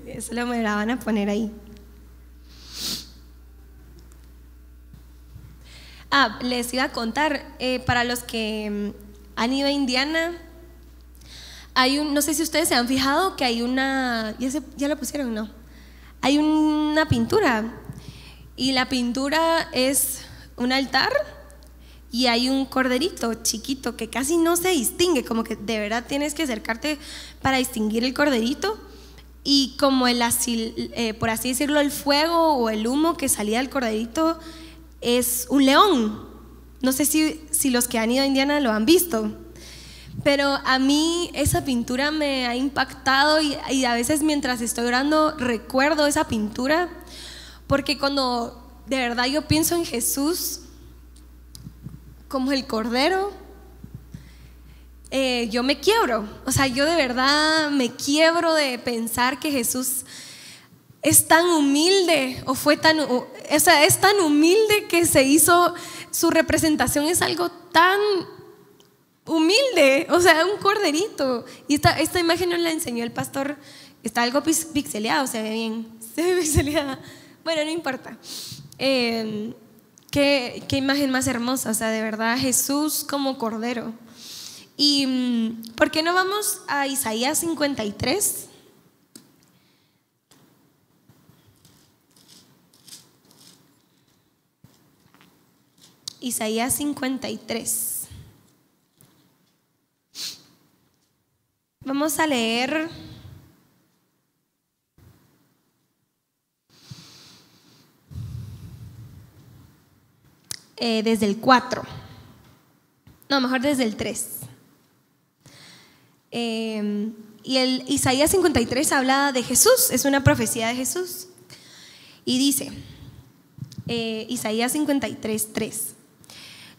Eso me la van a poner ahí. Les iba a contar, para los que han ido a Indiana, no sé si ustedes se han fijado que hay una, ¿ya la pusieron? No. Hay una pintura, y la pintura es un altar y hay un corderito chiquito que casi no se distingue, como que de verdad tienes que acercarte para distinguir el corderito. Y como por así decirlo, el fuego o el humo que salía del corderito es un león. No sé si los que han ido a Indiana lo han visto, pero a mí esa pintura me ha impactado, y a veces mientras estoy orando recuerdo esa pintura, porque cuando de verdad yo pienso en Jesús como el Cordero, yo me quiebro. O sea, yo de verdad me quiebro de pensar que Jesús es tan humilde, es tan humilde que se hizo, su representación es algo tan humilde, o sea, un corderito. Y esta imagen nos la enseñó el pastor. Está algo pixeleado, se ve bien, se ve pixeleada. Bueno, no importa. Qué imagen más hermosa, o sea, de verdad, Jesús como cordero. Y ¿por qué no vamos a Isaías 53? Isaías 53. Vamos a leer desde el 4. No, mejor desde el 3. Y el Isaías 53 habla de Jesús, es una profecía de Jesús. Y dice, Isaías 53, 3: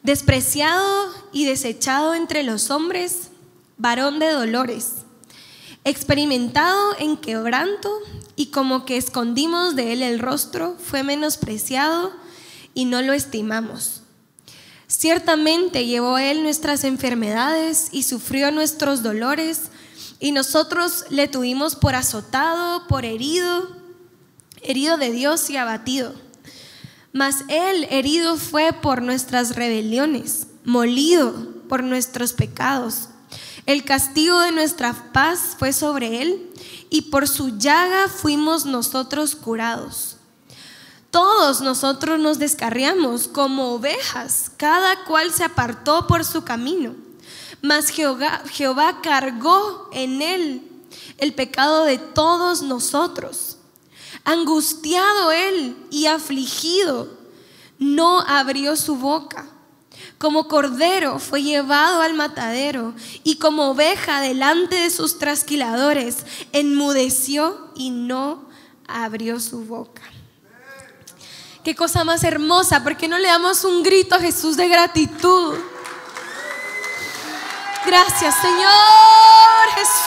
despreciado y desechado entre los hombres, varón de dolores, experimentado en quebranto, y como que escondimos de él el rostro, fue menospreciado y no lo estimamos. Ciertamente llevó él nuestras enfermedades y sufrió nuestros dolores, y nosotros le tuvimos por azotado, por herido de Dios y abatido. Mas él herido fue por nuestras rebeliones, molido por nuestros pecados. El castigo de nuestra paz fue sobre él, y por su llaga fuimos nosotros curados. Todos nosotros nos descarriamos como ovejas, cada cual se apartó por su camino. Mas Jehová cargó en él el pecado de todos nosotros. Angustiado él y afligido, no abrió su boca. Como cordero fue llevado al matadero, y como oveja delante de sus trasquiladores, enmudeció y no abrió su boca. Qué cosa más hermosa. ¿Por qué no le damos un grito a Jesús de gratitud? Gracias, Señor Jesús.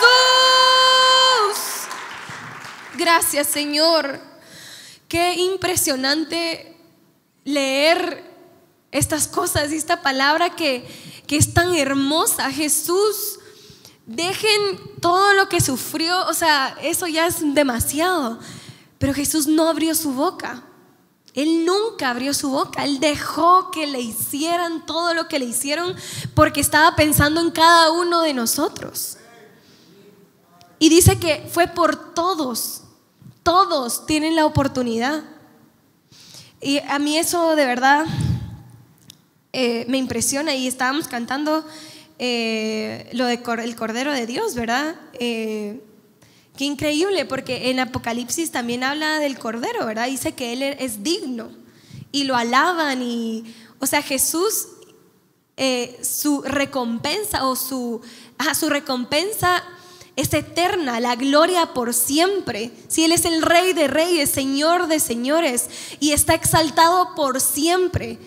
Gracias, Señor. Qué impresionante leer estas cosas y esta palabra que es tan hermosa. Jesús, dejen todo lo que sufrió, o sea, eso ya es demasiado. Pero Jesús no abrió su boca. Él nunca abrió su boca. Él dejó que le hicieran todo lo que le hicieron, porque estaba pensando en cada uno de nosotros. Y dice que fue por todos. Todos tienen la oportunidad. Y a mí eso de verdad me impresiona. Y estábamos cantando lo de el Cordero de Dios, ¿verdad? Qué increíble, porque en Apocalipsis también habla del Cordero, ¿verdad? Dice que Él es digno y lo alaban. Y, o sea, Jesús, su recompensa su recompensa es eterna, la gloria por siempre. Si Él es el Rey de reyes, Señor de señores, y está exaltado por siempre.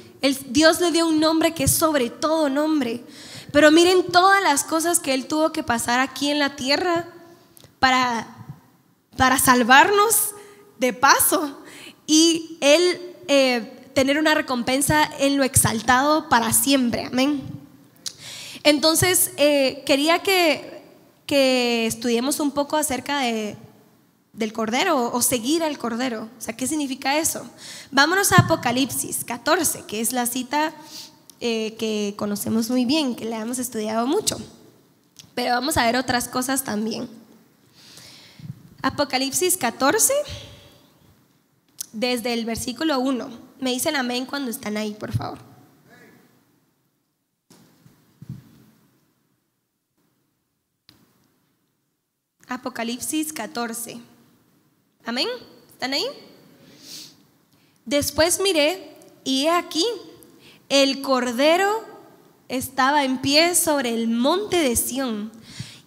Dios le dio un nombre que es sobre todo nombre. Pero miren todas las cosas que Él tuvo que pasar aquí en la tierra para salvarnos de paso, y Él tener una recompensa en lo exaltado para siempre. Amén. Entonces quería que estudiemos un poco acerca de del Cordero o seguir al Cordero. O sea, ¿qué significa eso? Vámonos a Apocalipsis 14, que es la cita que conocemos muy bien, que la hemos estudiado mucho. Pero vamos a ver otras cosas también. Apocalipsis 14, desde el versículo 1. Me dicen amén cuando están ahí, por favor. Apocalipsis 14. Amén. ¿Están ahí? Después miré y he aquí, el Cordero estaba en pie sobre el monte de Sión,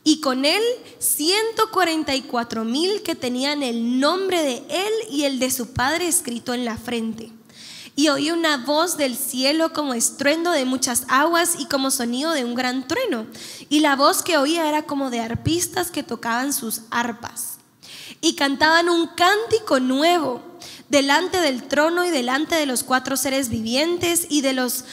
y con él 144,000 que tenían el nombre de él y el de su padre escrito en la frente. Y oí una voz del cielo como estruendo de muchas aguas y como sonido de un gran trueno. Y la voz que oía era como de arpistas que tocaban sus arpas. Y cantaban un cántico nuevo delante del trono y delante de los 4 seres vivientes y de los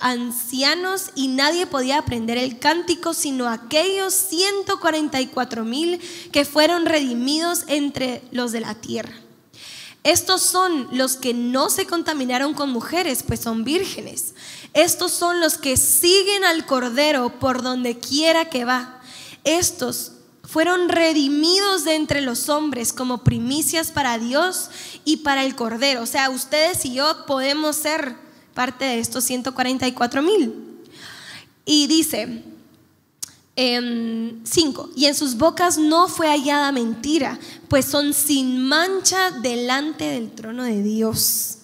ancianos, y nadie podía aprender el cántico sino aquellos 144,000 que fueron redimidos entre los de la tierra. Estos son los que no se contaminaron con mujeres, pues son vírgenes. Estos son los que siguen al Cordero por donde quiera que va. Estos fueron redimidos de entre los hombres como primicias para Dios y para el Cordero. O sea, ustedes y yo podemos ser parte de estos 144,000. Y dice 5: y en sus bocas no fue hallada mentira, pues son sin mancha delante del trono de Dios.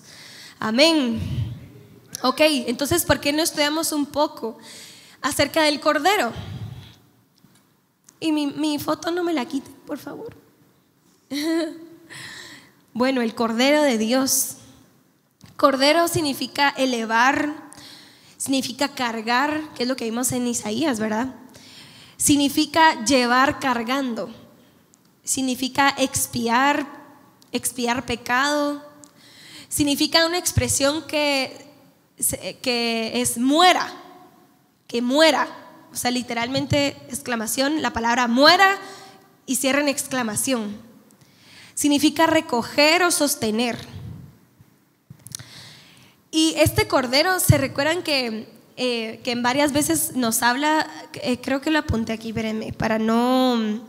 Amén. Ok, entonces ¿por qué no estudiamos un poco acerca del Cordero? Y mi foto no me la quiten, por favor. Bueno, el Cordero de Dios. Cordero significa elevar, significa cargar, que es lo que vimos en Isaías, ¿verdad? Significa llevar cargando, significa expiar pecado, significa una expresión que es muera, que muera, o sea, literalmente exclamación, la palabra muera y cierra en exclamación. Significa recoger o sostener. Y este Cordero, ¿se recuerdan que en varias veces nos habla? Creo que lo apunté aquí, espérenme, para no...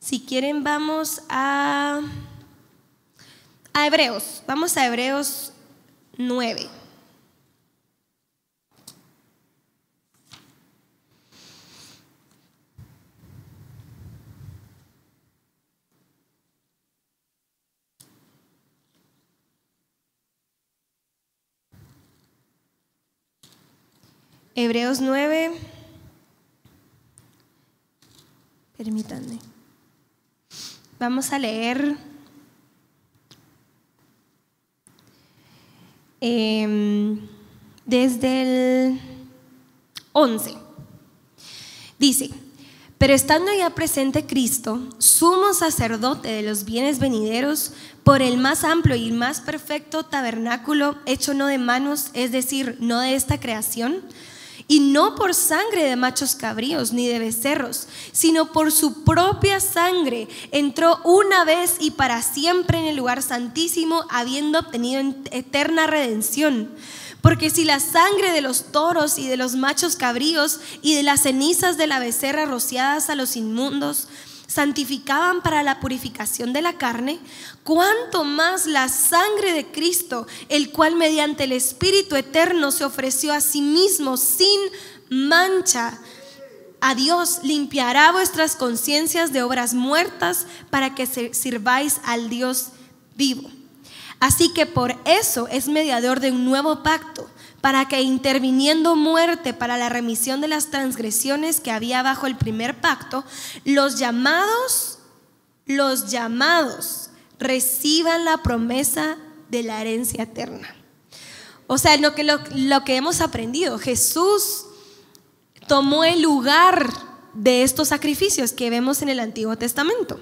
Si quieren vamos a Hebreos. Vamos a Hebreos 9. Hebreos 9. Permítanme. Vamos a leer desde el 11. Dice: pero estando ya presente Cristo, sumo sacerdote de los bienes venideros, por el más amplio y más perfecto tabernáculo, hecho no de manos, es decir, no de esta creación, y no por sangre de machos cabríos ni de becerros, sino por su propia sangre, entró una vez y para siempre en el lugar santísimo, habiendo obtenido eterna redención. Porque si la sangre de los toros y de los machos cabríos y de las cenizas de la becerra rociadas a los inmundos santificaban para la purificación de la carne, cuánto más la sangre de Cristo, el cual mediante el Espíritu eterno se ofreció a sí mismo sin mancha a Dios, limpiará vuestras conciencias de obras muertas para que sirváis al Dios vivo. Así que por eso es mediador de un nuevo pacto, para que interviniendo muerte para la remisión de las transgresiones que había bajo el primer pacto, los llamados reciban la promesa de la herencia eterna. O sea, lo que hemos aprendido, Jesús tomó el lugar de estos sacrificios que vemos en el Antiguo Testamento.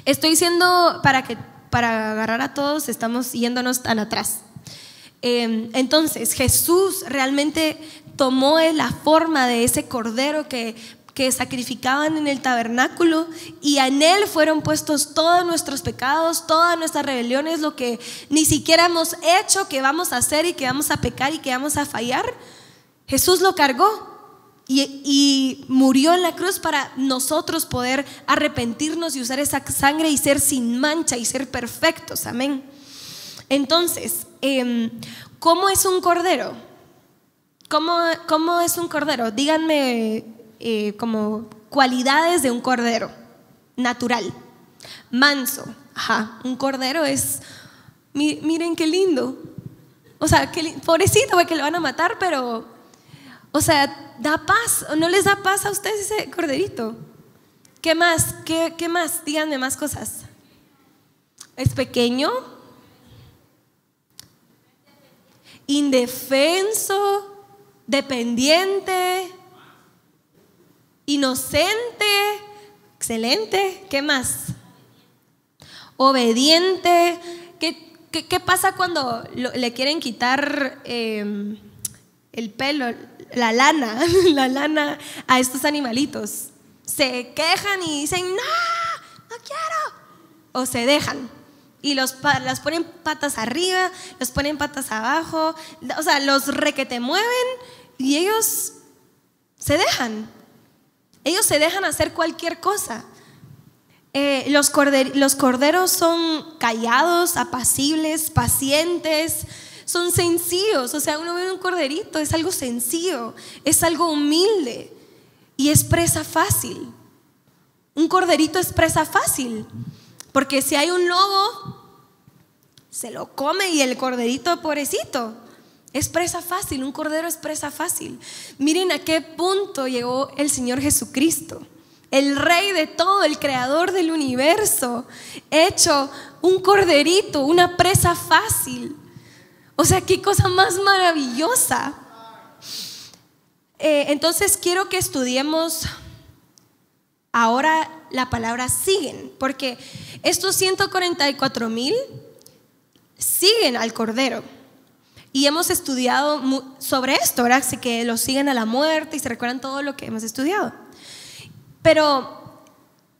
Estoy diciendo para agarrar a todos, estamos yéndonos tan atrás. Entonces Jesús realmente tomó la forma de ese cordero que sacrificaban en el tabernáculo, y en Él fueron puestos todos nuestros pecados, todas nuestras rebeliones, lo que ni siquiera hemos hecho, que vamos a hacer y que vamos a pecar y que vamos a fallar. Jesús lo cargó y murió en la cruz para nosotros poder arrepentirnos y usar esa sangre y ser sin mancha y ser perfectos. Amén. Entonces, ¿cómo es un cordero? ¿Cómo es un cordero? Díganme como cualidades de un cordero natural. Manso. Ajá, un cordero es, miren qué lindo. O sea, pobrecito porque lo van a matar, pero, o sea, da paz. ¿No les da paz a ustedes ese corderito? ¿Qué más? ¿Qué más? Díganme más cosas. ¿Es pequeño? Indefenso, dependiente, inocente, excelente. ¿Qué más? Obediente. ¿Qué pasa cuando le quieren quitar el pelo, la lana a estos animalitos? Se quejan y dicen, no quiero. O se dejan y las ponen patas arriba, los ponen patas abajo, o sea, los requete mueven y ellos se dejan. Ellos se dejan hacer cualquier cosa. Los corderos son callados, apacibles, pacientes, son sencillos. O sea, uno ve un corderito, es algo sencillo, es algo humilde y es presa fácil. Un corderito es presa fácil, porque si hay un lobo, se lo come, y el corderito, pobrecito, es presa fácil. Un cordero es presa fácil. Miren a qué punto llegó el Señor Jesucristo, el Rey de todo, el Creador del universo, hecho un corderito, una presa fácil. O sea, qué cosa más maravillosa. Entonces quiero que estudiemos ahora la palabra siguen, porque estos 144,000 siguen al cordero. Y hemos estudiado sobre esto, ¿verdad? Así que los siguen a la muerte y se recuerdan todo lo que hemos estudiado. Pero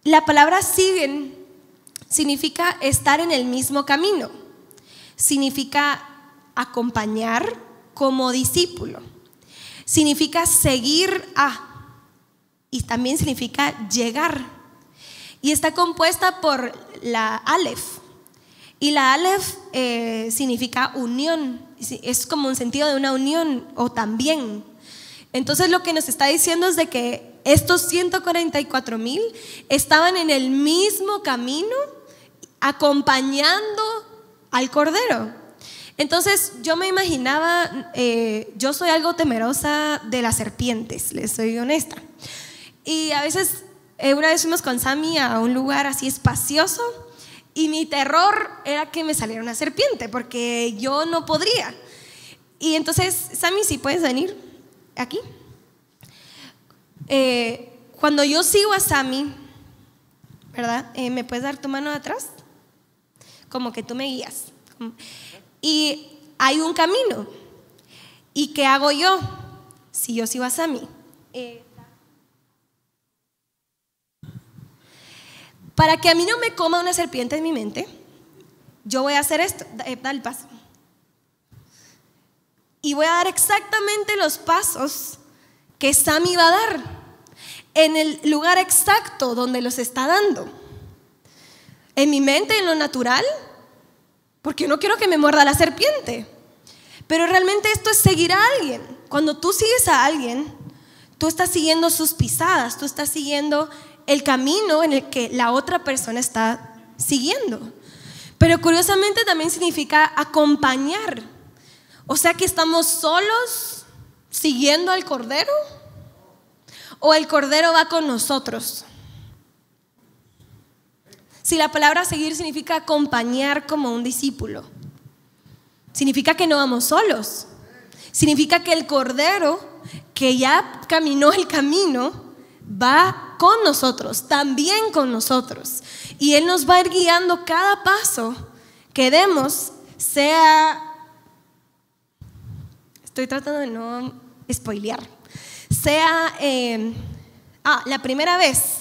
la palabra siguen significa estar en el mismo camino, significa acompañar como discípulo, significa seguir a, y también significa llegar. Y está compuesta por la Aleph. Y la Aleph significa unión, es como un sentido de una unión o también. Entonces lo que nos está diciendo es de que estos 144,000 estaban en el mismo camino, acompañando al cordero. Entonces yo me imaginaba, yo soy algo temerosa de las serpientes, les soy honesta. Y a veces, una vez fuimos con Sammy a un lugar así espacioso, y mi terror era que me saliera una serpiente, porque yo no podría. Y entonces, Sammy, si puedes venir aquí. Cuando yo sigo a Sammy, ¿verdad? ¿Me puedes dar tu mano de atrás? Como que tú me guías. Y hay un camino. ¿Y qué hago yo si yo sigo a Sammy? Para que a mí no me coma una serpiente en mi mente, yo voy a hacer esto. Da el paso. Y voy a dar exactamente los pasos que Sammy va a dar, en el lugar exacto donde los está dando. En mi mente, en lo natural, porque no quiero que me muerda la serpiente. Pero realmente esto es seguir a alguien. Cuando tú sigues a alguien, tú estás siguiendo sus pisadas, tú estás siguiendo el camino en el que la otra persona está siguiendo. Pero curiosamente también significa acompañar. O sea que estamos solos siguiendo al cordero, o el cordero va con nosotros. Si la palabra seguir significa acompañar como un discípulo, significa que no vamos solos. Significa que el cordero que ya caminó el camino va con nosotros, también con nosotros, y Él nos va a ir guiando cada paso que demos. Estoy tratando de no spoilear. Sea la primera vez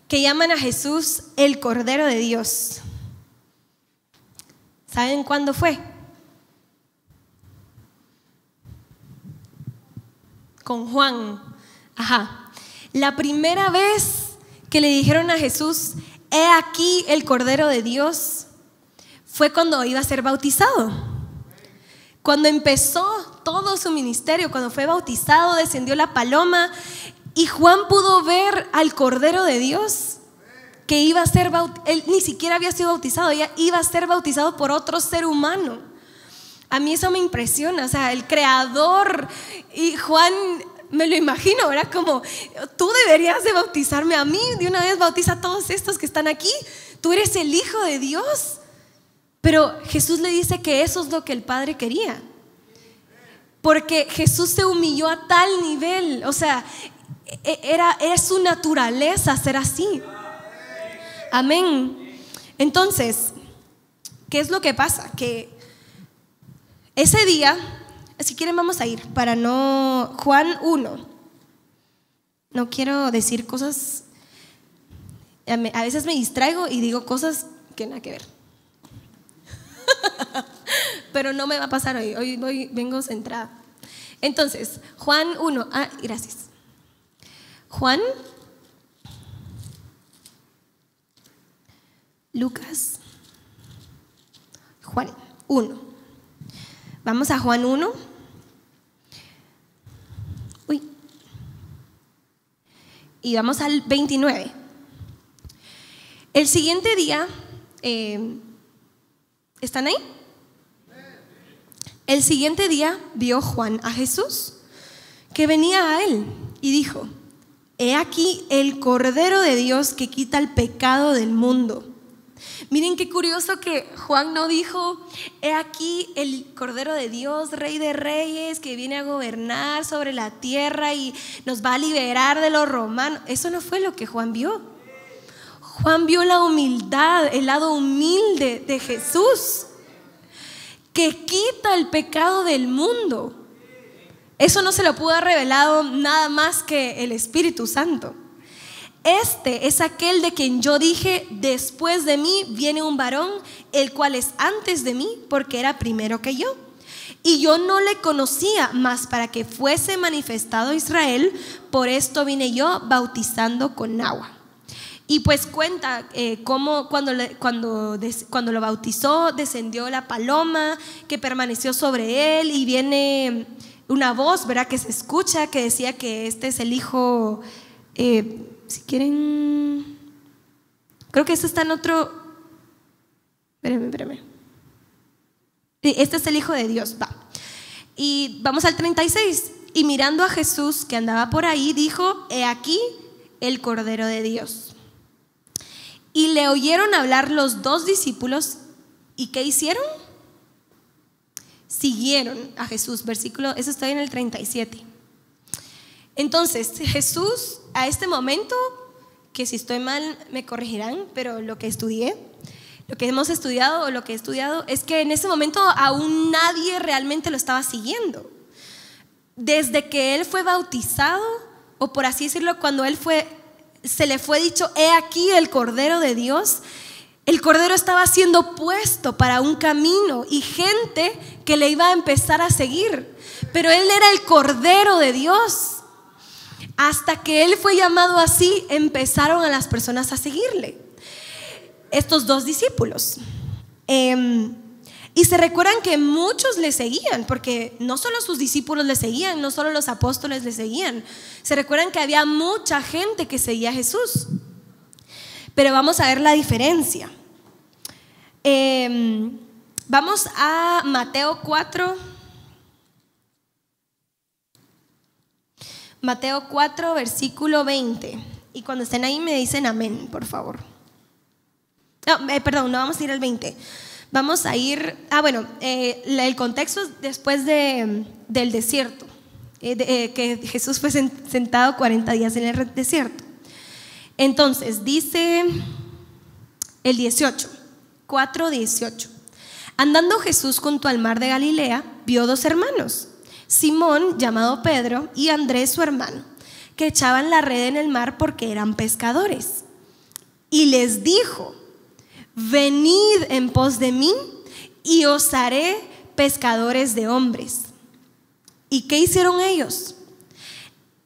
que llaman a Jesús el Cordero de Dios. ¿Saben cuándo fue? Con Juan. La primera vez que le dijeron a Jesús, he aquí el Cordero de Dios, fue cuando iba a ser bautizado. Cuando empezó todo su ministerio, cuando fue bautizado, descendió la paloma y Juan pudo ver al Cordero de Dios que iba a ser bautizado. Él ni siquiera había sido bautizado, ya iba a ser bautizado por otro ser humano. A mí eso me impresiona, o sea, el creador. Y Juan, me lo imagino, ¿verdad? Como, tú deberías de bautizarme a mí, de una vez bautiza a todos estos que están aquí, tú eres el Hijo de Dios. Pero Jesús le dice que eso es lo que el Padre quería, porque Jesús se humilló a tal nivel, o sea, era su naturaleza ser así. Amén. Entonces, ¿qué es lo que pasa? Que ese día, si quieren vamos a ir para no, Juan 1. No quiero decir cosas, a veces me distraigo y digo cosas que nada que ver. Pero no me va a pasar hoy vengo centrada. Entonces, Juan 1, gracias. Juan, Lucas, Juan 1. Vamos a Juan 1. Y vamos al 29. El siguiente día, ¿están ahí? El siguiente día vio Juan a Jesús que venía a él y dijo, he aquí el Cordero de Dios que quita el pecado del mundo. Miren qué curioso que Juan no dijo, he aquí el Cordero de Dios, Rey de Reyes, que viene a gobernar sobre la tierra y nos va a liberar de los romanos. Eso no fue lo que Juan vio. Juan vio la humildad, el lado humilde de Jesús, que quita el pecado del mundo. Eso no se lo pudo haber revelado nada más que el Espíritu Santo. Este es aquel de quien yo dije, después de mí viene un varón, el cual es antes de mí, porque era primero que yo. Y yo no le conocía, mas para que fuese manifestado a Israel, por esto vine yo bautizando con agua. Y pues cuenta cómo cuando lo bautizó, descendió la paloma que permaneció sobre él, y viene una voz, ¿verdad?, que se escucha, que decía que este es el Hijo. Si quieren, creo que este está en otro. Espérame. Este es el Hijo de Dios, va. Y vamos al 36. Y mirando a Jesús que andaba por ahí, dijo, he aquí el Cordero de Dios. Y le oyeron hablar los dos discípulos. ¿Y qué hicieron? Siguieron a Jesús. Versículo, eso está en el 37. Entonces Jesús, a este momento, que si estoy mal me corregirán, pero lo que estudié, lo que hemos estudiado o lo que he estudiado es que en ese momento aún nadie realmente lo estaba siguiendo. Desde que él fue bautizado, o por así decirlo, cuando se le fue dicho, he aquí el Cordero de Dios, el Cordero estaba siendo puesto para un camino y gente que le iba a empezar a seguir, pero él era el Cordero de Dios. Hasta que él fue llamado así, empezaron a las personas a seguirle, estos dos discípulos. Y se recuerdan que muchos le seguían, porque no solo sus discípulos le seguían, no solo los apóstoles le seguían. Se recuerdan que había mucha gente que seguía a Jesús. Pero vamos a ver la diferencia. Vamos a Mateo 4. Mateo 4, versículo 20. Y cuando estén ahí me dicen amén, por favor. No vamos a ir al 20. Vamos a ir, el contexto es después del desierto, que Jesús fue sentado 40 días en el desierto. Entonces dice el 18, 4:18. Andando Jesús junto al mar de Galilea, vio dos hermanos, Simón, llamado Pedro, y Andrés, su hermano, que echaban la red en el mar porque eran pescadores. Y les dijo: venid en pos de mí y os haré pescadores de hombres. ¿Y qué hicieron ellos?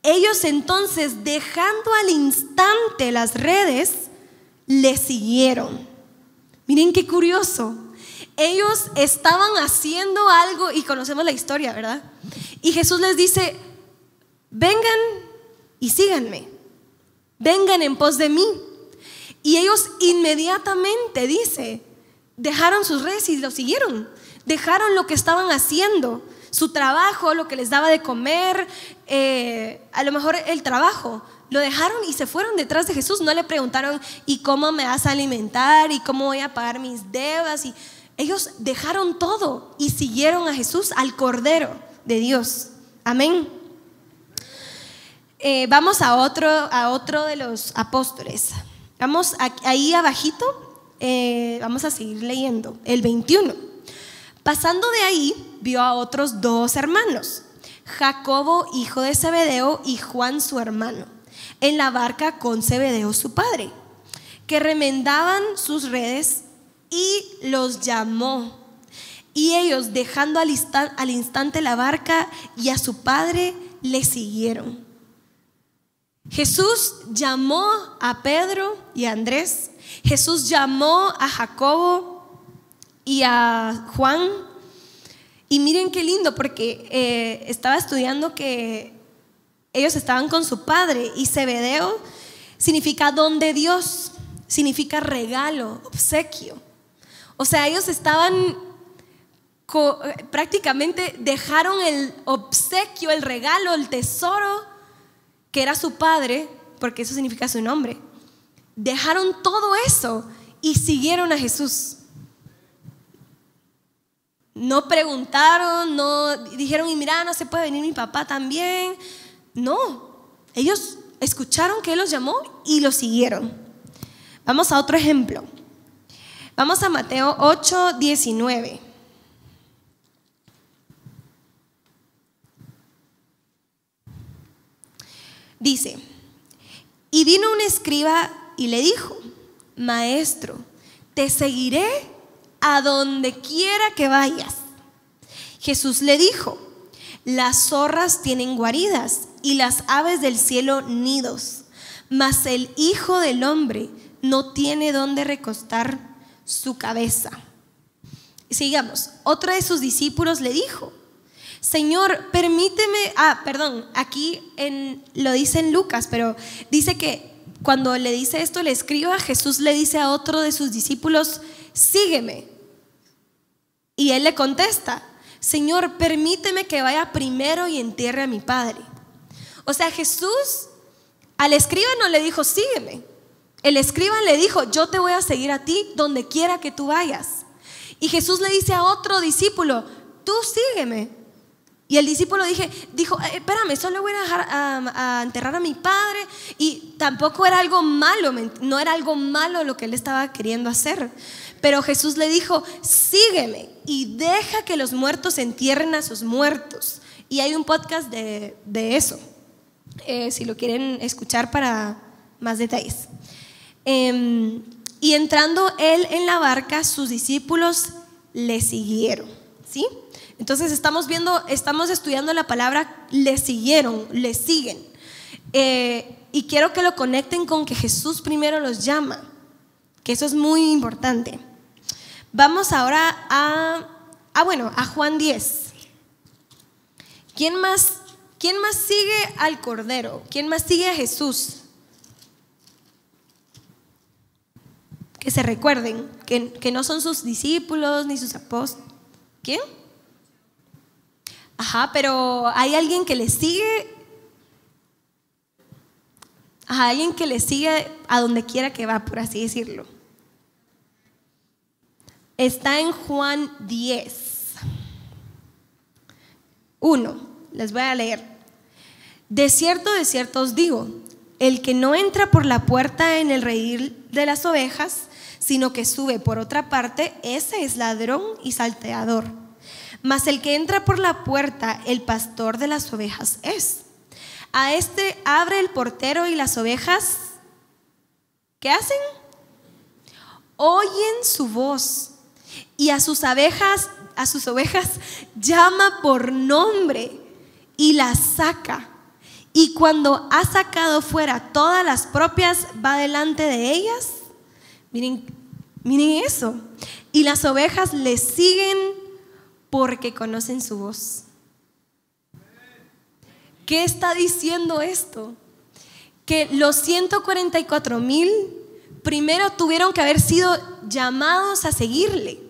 Ellos entonces, dejando al instante las redes, le siguieron. Miren qué curioso. Ellos estaban haciendo algo y conocemos la historia, ¿verdad? Y Jesús les dice: vengan y síganme, vengan en pos de mí. Y ellos inmediatamente, dice, dejaron sus redes y lo siguieron. Dejaron lo que estaban haciendo, su trabajo, lo que les daba de comer, a lo mejor el trabajo. Lo dejaron y se fueron detrás de Jesús. No le preguntaron: ¿y cómo me vas a alimentar? ¿Y cómo voy a pagar mis deudas? Y ellos dejaron todo y siguieron a Jesús, al Cordero de Dios. Amén. Vamos a otro de los apóstoles. Vamos ahí abajito, vamos a seguir leyendo, el 21. Pasando de ahí, vio a otros 2 hermanos, Jacobo, hijo de Zebedeo, y Juan, su hermano, en la barca con Zebedeo, su padre, que remendaban sus redes, y los llamó. Y ellos, dejando al instante la barca y a su padre, le siguieron. Jesús llamó a Pedro y a Andrés. Jesús llamó a Jacobo y a Juan. Y miren qué lindo, porque estaba estudiando que ellos estaban con su padre, y Zebedeo significa don de Dios, significa regalo, obsequio. O sea, ellos estaban prácticamente, dejaron el obsequio, el regalo, el tesoro que era su padre, porque eso significa su nombre. Dejaron todo eso y siguieron a Jesús. No preguntaron, no dijeron: y mira, no se puede venir mi papá también. No, ellos escucharon que Él los llamó y los siguieron. Vamos a otro ejemplo. Vamos a Mateo 8:19. Dice: y vino un escriba y le dijo: maestro, te seguiré a donde quiera que vayas. Jesús le dijo: las zorras tienen guaridas y las aves del cielo nidos, mas el Hijo del Hombre no tiene donde recostar su cabeza. Y sigamos. Otro de sus discípulos le dijo: Señor, permíteme, aquí lo dice en Lucas, pero dice que cuando le dice esto el escriba, Jesús le dice a otro de sus discípulos: sígueme. Y él le contesta: Señor, permíteme que vaya primero y entierre a mi padre. O sea, Jesús al escriba no le dijo: sígueme. El escriba le dijo: yo te voy a seguir a ti donde quiera que tú vayas. Y Jesús le dice a otro discípulo: tú sígueme. Y el discípulo dijo: espérame, solo voy a dejar a enterrar a mi padre. Y tampoco era algo malo, no era algo malo lo que él estaba queriendo hacer. Pero Jesús le dijo: sígueme y deja que los muertos entierren a sus muertos. Y hay un podcast de eso, si lo quieren escuchar para más detalles. Y entrando él en la barca, sus discípulos le siguieron, ¿sí? Entonces estamos estudiando la palabra le siguieron, le siguen. Y quiero que lo conecten con que Jesús primero los llama, que eso es muy importante. Vamos ahora a Juan 10. ¿Quién más sigue al Cordero? ¿Quién más sigue a Jesús? Que se recuerden, que no son sus discípulos ni sus apóstoles. ¿Quién? Pero hay alguien que le sigue. Alguien que le sigue a donde quiera que va, por así decirlo. Está en Juan 10:1. Les voy a leer. De cierto os digo, el que no entra por la puerta en el redil de las ovejas, sino que sube por otra parte, ese es ladrón y salteador. Mas el que entra por la puerta, el pastor de las ovejas es. A este abre el portero y las ovejas, ¿qué hacen? Oyen su voz y a sus ovejas llama por nombre y las saca. Y cuando ha sacado fuera todas las propias, va delante de ellas. Miren eso. Y las ovejas le siguen porque conocen su voz. ¿Qué está diciendo esto? Que los 144,000 primero tuvieron que haber sido llamados a seguirle.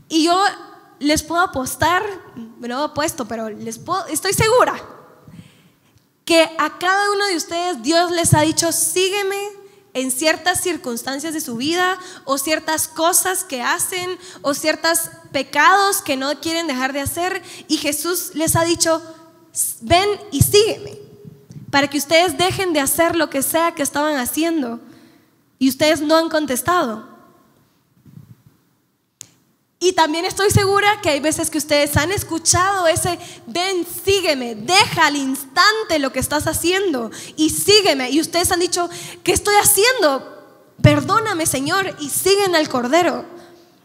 Y yo les puedo apostar, no apuesto, pero estoy segura que a cada uno de ustedes Dios les ha dicho: sígueme en ciertas circunstancias de su vida, o ciertas cosas que hacen, o ciertos pecados que no quieren dejar de hacer, y Jesús les ha dicho: ven y sígueme, para que ustedes dejen de hacer lo que sea que estaban haciendo, y ustedes no han contestado. Y también estoy segura que hay veces que ustedes han escuchado ese: ven, sígueme, deja al instante lo que estás haciendo y sígueme. Y ustedes han dicho: ¿qué estoy haciendo? Perdóname, Señor, y siguen al Cordero.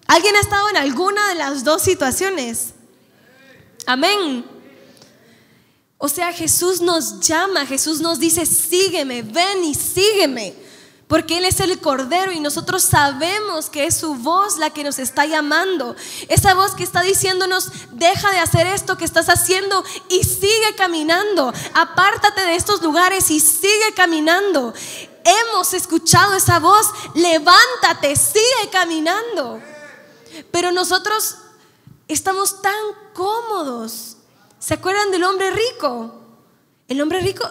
¿Alguien ha estado en alguna de las dos situaciones? Amén. O sea, Jesús nos llama, Jesús nos dice: sígueme, ven y sígueme. Porque Él es el Cordero y nosotros sabemos que es su voz la que nos está llamando. Esa voz que está diciéndonos: deja de hacer esto que estás haciendo y sigue caminando. Apártate de estos lugares y sigue caminando. Hemos escuchado esa voz: levántate, sigue caminando. Pero nosotros estamos tan cómodos. ¿Se acuerdan del hombre rico? El hombre rico,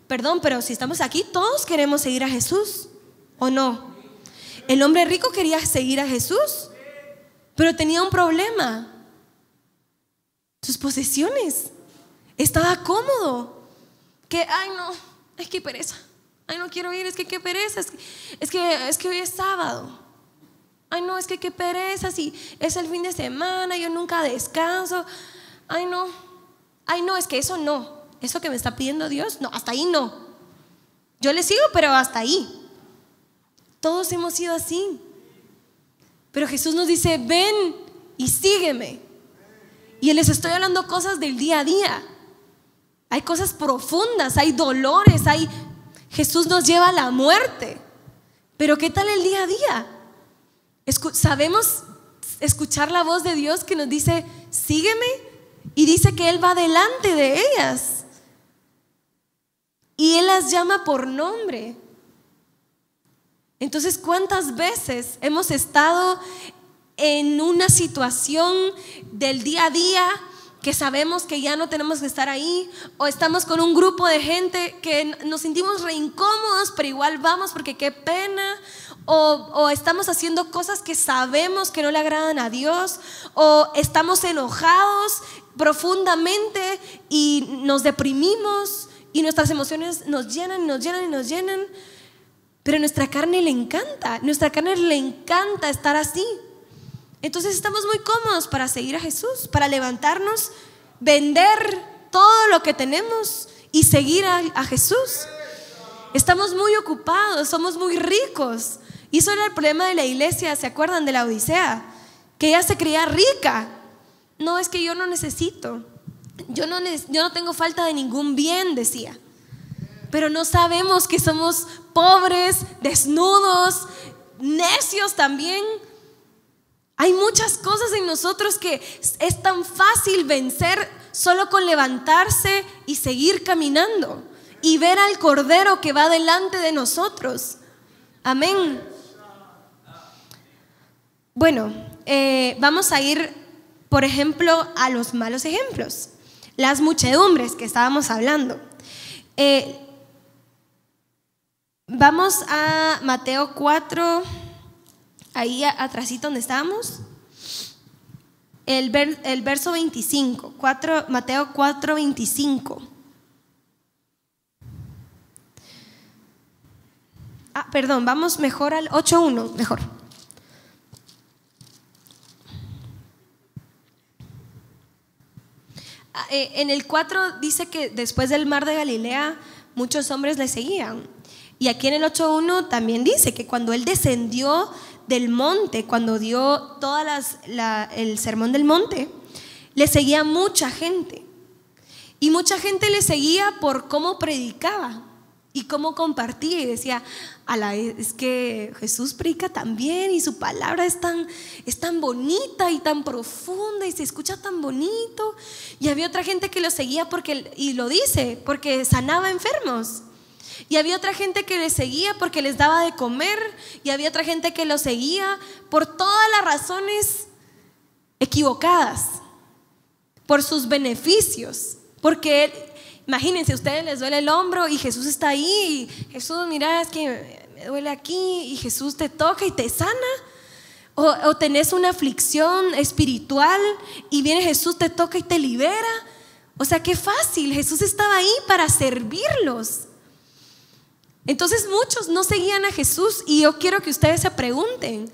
perdón, pero si estamos aquí, todos queremos seguir a Jesús, ¿o no? El hombre rico quería seguir a Jesús, pero tenía un problema: sus posesiones. Estaba cómodo. Que, ay no, es que pereza. Ay, no quiero ir, es que qué pereza. Es que hoy es sábado. Ay no, es que qué pereza, si es el fin de semana, yo nunca descanso. Ay no, es que eso no. Eso que me está pidiendo Dios, no, hasta ahí no. Yo le sigo, pero hasta ahí. Todos hemos sido así. Pero Jesús nos dice: ven y sígueme. Y les estoy hablando cosas del día a día. Hay cosas profundas, hay dolores, Jesús nos lleva a la muerte. Pero ¿qué tal el día a día? ¿Sabemos escuchar la voz de Dios que nos dice: sígueme? Y dice que Él va delante de ellas y Él las llama por nombre. Entonces, ¿cuántas veces hemos estado en una situación del día a día que sabemos que ya no tenemos que estar ahí, o estamos con un grupo de gente que nos sentimos re incómodos, pero igual vamos porque qué pena, o estamos haciendo cosas que sabemos que no le agradan a Dios, o estamos enojados profundamente y nos deprimimos y nuestras emociones nos llenan, pero nuestra carne le encanta estar así. Entonces estamos muy cómodos para seguir a Jesús, para levantarnos, vender todo lo que tenemos y seguir a Jesús. Estamos muy ocupados, somos muy ricos. Y eso era el problema de la iglesia, ¿se acuerdan de la Odisea? Que ella se creía rica. No, es que yo no necesito, yo no tengo falta de ningún bien, decía. Pero no sabemos que somos pobres, desnudos, necios también. Hay muchas cosas en nosotros que es tan fácil vencer solo con levantarse y seguir caminando y ver al Cordero que va delante de nosotros. Amén. Bueno, vamos a ir, por ejemplo, a los malos ejemplos. Las muchedumbres que estábamos hablando. Vamos a Mateo 4, ahí atrásito donde estábamos. El verso 25, Mateo 4, 25. Perdón, vamos mejor al 8:1, mejor. en el 4 dice que después del mar de Galilea muchos hombres le seguían. Y aquí en el 8:1 también dice que cuando él descendió del monte, cuando dio el sermón del monte, le seguía mucha gente. Y mucha gente le seguía por cómo predicaba y cómo compartía. Y decía, es que Jesús predica tan bien y su palabra es tan bonita y tan profunda y se escucha tan bonito. Y había otra gente que lo seguía y lo dice, porque sanaba enfermos. Y había otra gente que le seguía porque les daba de comer. Y había otra gente que lo seguía por todas las razones equivocadas, por sus beneficios. Porque imagínense, a ustedes les duele el hombro y Jesús está ahí. Y Jesús, mira, es que me duele aquí. Y Jesús te toca y te sana. O tenés una aflicción espiritual y viene Jesús, te toca y te libera. O sea, qué fácil. Jesús estaba ahí para servirlos. Entonces muchos no seguían a Jesús. Y yo quiero que ustedes se pregunten,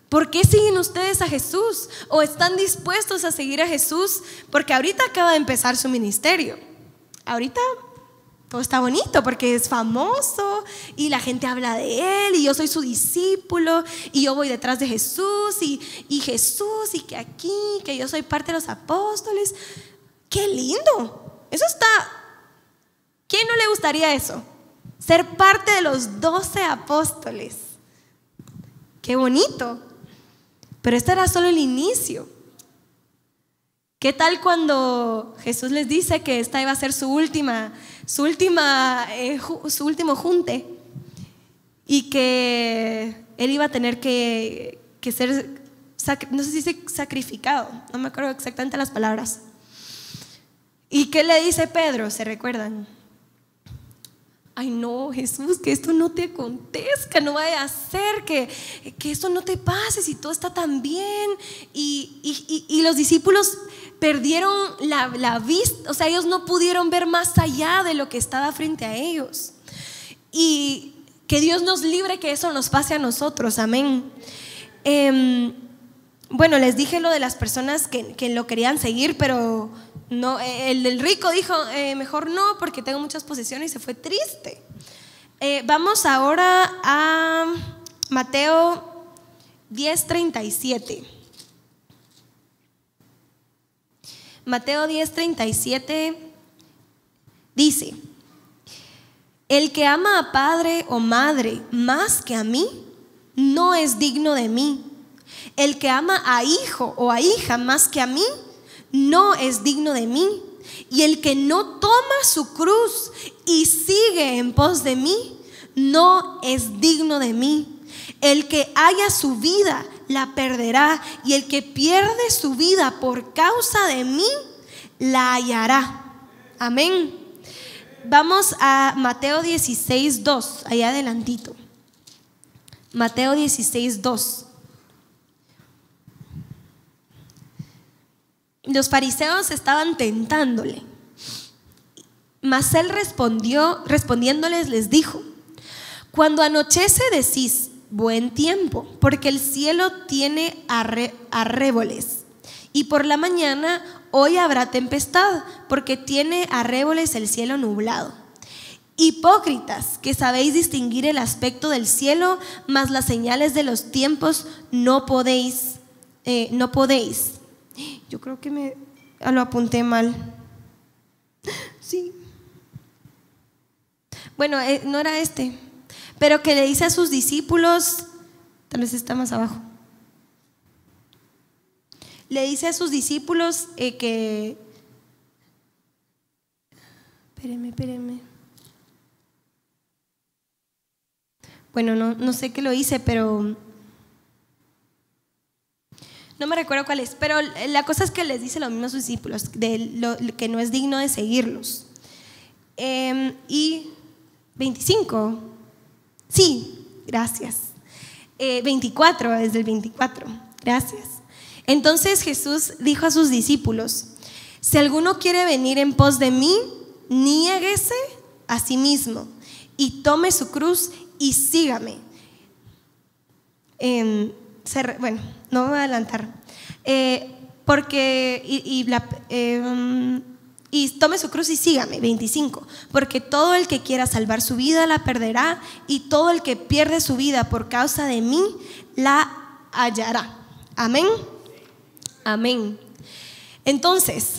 ¿por qué siguen ustedes a Jesús? ¿O están dispuestos a seguir a Jesús? Porque ahorita acaba de empezar su ministerio. Ahorita todo está bonito porque es famoso y la gente habla de él y yo soy su discípulo y yo voy detrás de Jesús y Jesús y que aquí, que yo soy parte de los apóstoles. ¡Qué lindo! Eso está... ¿Quién no le gustaría eso? Ser parte de los 12 apóstoles. ¡Qué bonito! Pero este era solo el inicio. ¿Qué tal cuando Jesús les dice que esta iba a ser su último junte y que él iba a tener que ser, no sé si dice sacrificado, no me acuerdo exactamente las palabras? ¿Y qué le dice Pedro? ¿Se recuerdan? Ay no, Jesús, que esto no te acontezca, no vaya a ser que esto no te pase si todo está tan bien. Y los discípulos perdieron la vista, o sea, ellos no pudieron ver más allá de lo que estaba frente a ellos. Y que Dios nos libre que eso nos pase a nosotros, amén. Bueno, les dije lo de las personas que lo querían seguir, pero no, el del rico dijo, mejor no, porque tengo muchas posesiones, y se fue triste. Vamos ahora a Mateo 10:37. Mateo 10:37 dice: el que ama a padre o madre más que a mí, no es digno de mí. El que ama a hijo o a hija más que a mí, no es digno de mí. Y el que no toma su cruz y sigue en pos de mí, no es digno de mí. El que haya su vida, la perderá. Y el que pierde su vida por causa de mí, la hallará. Amén. Vamos a Mateo 16:2, allá adelantito. Mateo 16:2. Los fariseos estaban tentándole, mas él respondiéndoles les dijo: cuando anochece decís buen tiempo, porque el cielo tiene arréboles, y por la mañana hoy habrá tempestad, porque tiene arréboles el cielo nublado. Hipócritas, que sabéis distinguir el aspecto del cielo, mas las señales de los tiempos no podéis. Yo creo que lo apunté mal. Sí. Bueno, no era este. Pero que le dice a sus discípulos, tal vez está más abajo. Le dice a sus discípulos que... Espérenme. Bueno, no sé qué lo hice, pero... no me recuerdo cuál es, pero la cosa es que les dice lo mismo a sus discípulos, que no es digno de seguirlos. Y 25, sí, gracias. 24, desde el 24, gracias. Entonces Jesús dijo a sus discípulos: si alguno quiere venir en pos de mí, niéguese a sí mismo y tome su cruz y sígame. Bueno, no me voy a adelantar, porque y tome su cruz y sígame. 25. Porque todo el que quiera salvar su vida la perderá, y todo el que pierde su vida por causa de mí la hallará. Amén. Amén. Entonces,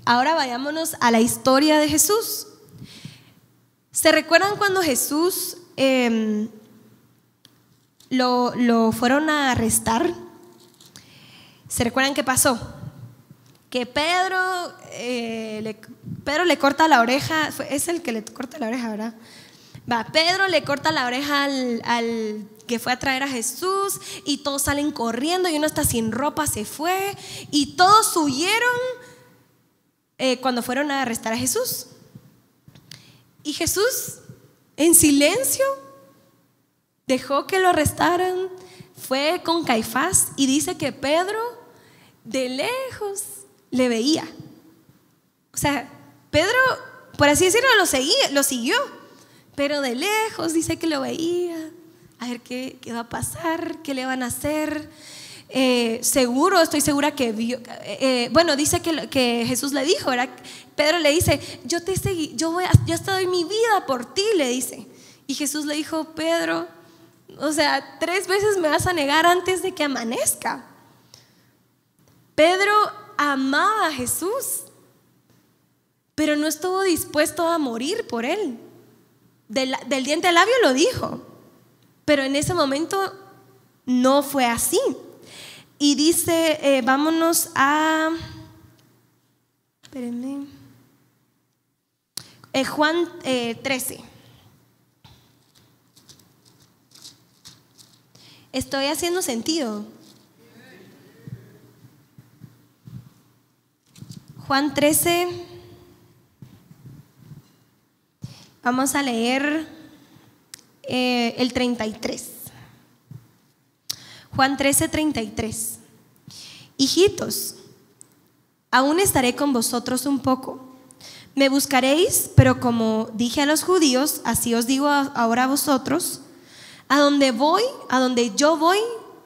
ahora vayámonos a la historia de Jesús. ¿Se recuerdan cuando Jesús lo fueron a arrestar? ¿Se recuerdan qué pasó? Que Pedro le corta la oreja. Es el que le corta la oreja, ¿verdad? Pedro le corta la oreja al que fue a traer a Jesús, y todos salen corriendo, y uno está sin ropa, se fue, y todos huyeron cuando fueron a arrestar a Jesús. Y Jesús, en silencio, dejó que lo arrestaran, fue con Caifás, y dice que Pedro de lejos le veía. O sea, Pedro, por así decirlo, lo siguió, pero de lejos dice que lo veía, a ver qué va a pasar, qué le van a hacer. Estoy segura que vio. Dice que Jesús le dijo, ¿verdad? Pedro le dice: yo te seguí, yo hasta doy mi vida por ti, le dice. Y Jesús le dijo: Pedro, o sea, 3 veces me vas a negar antes de que amanezca. Pedro amaba a Jesús, pero no estuvo dispuesto a morir por él. Del diente al labio lo dijo, pero en ese momento no fue así. Y dice, vámonos a, espérenme, Juan 13. ¿Estoy haciendo sentido? Juan 13. Vamos a leer el 33. Juan 13, 33. Hijitos, aún estaré con vosotros un poco. Me buscaréis, pero como dije a los judíos, así os digo ahora a vosotros: a donde yo voy,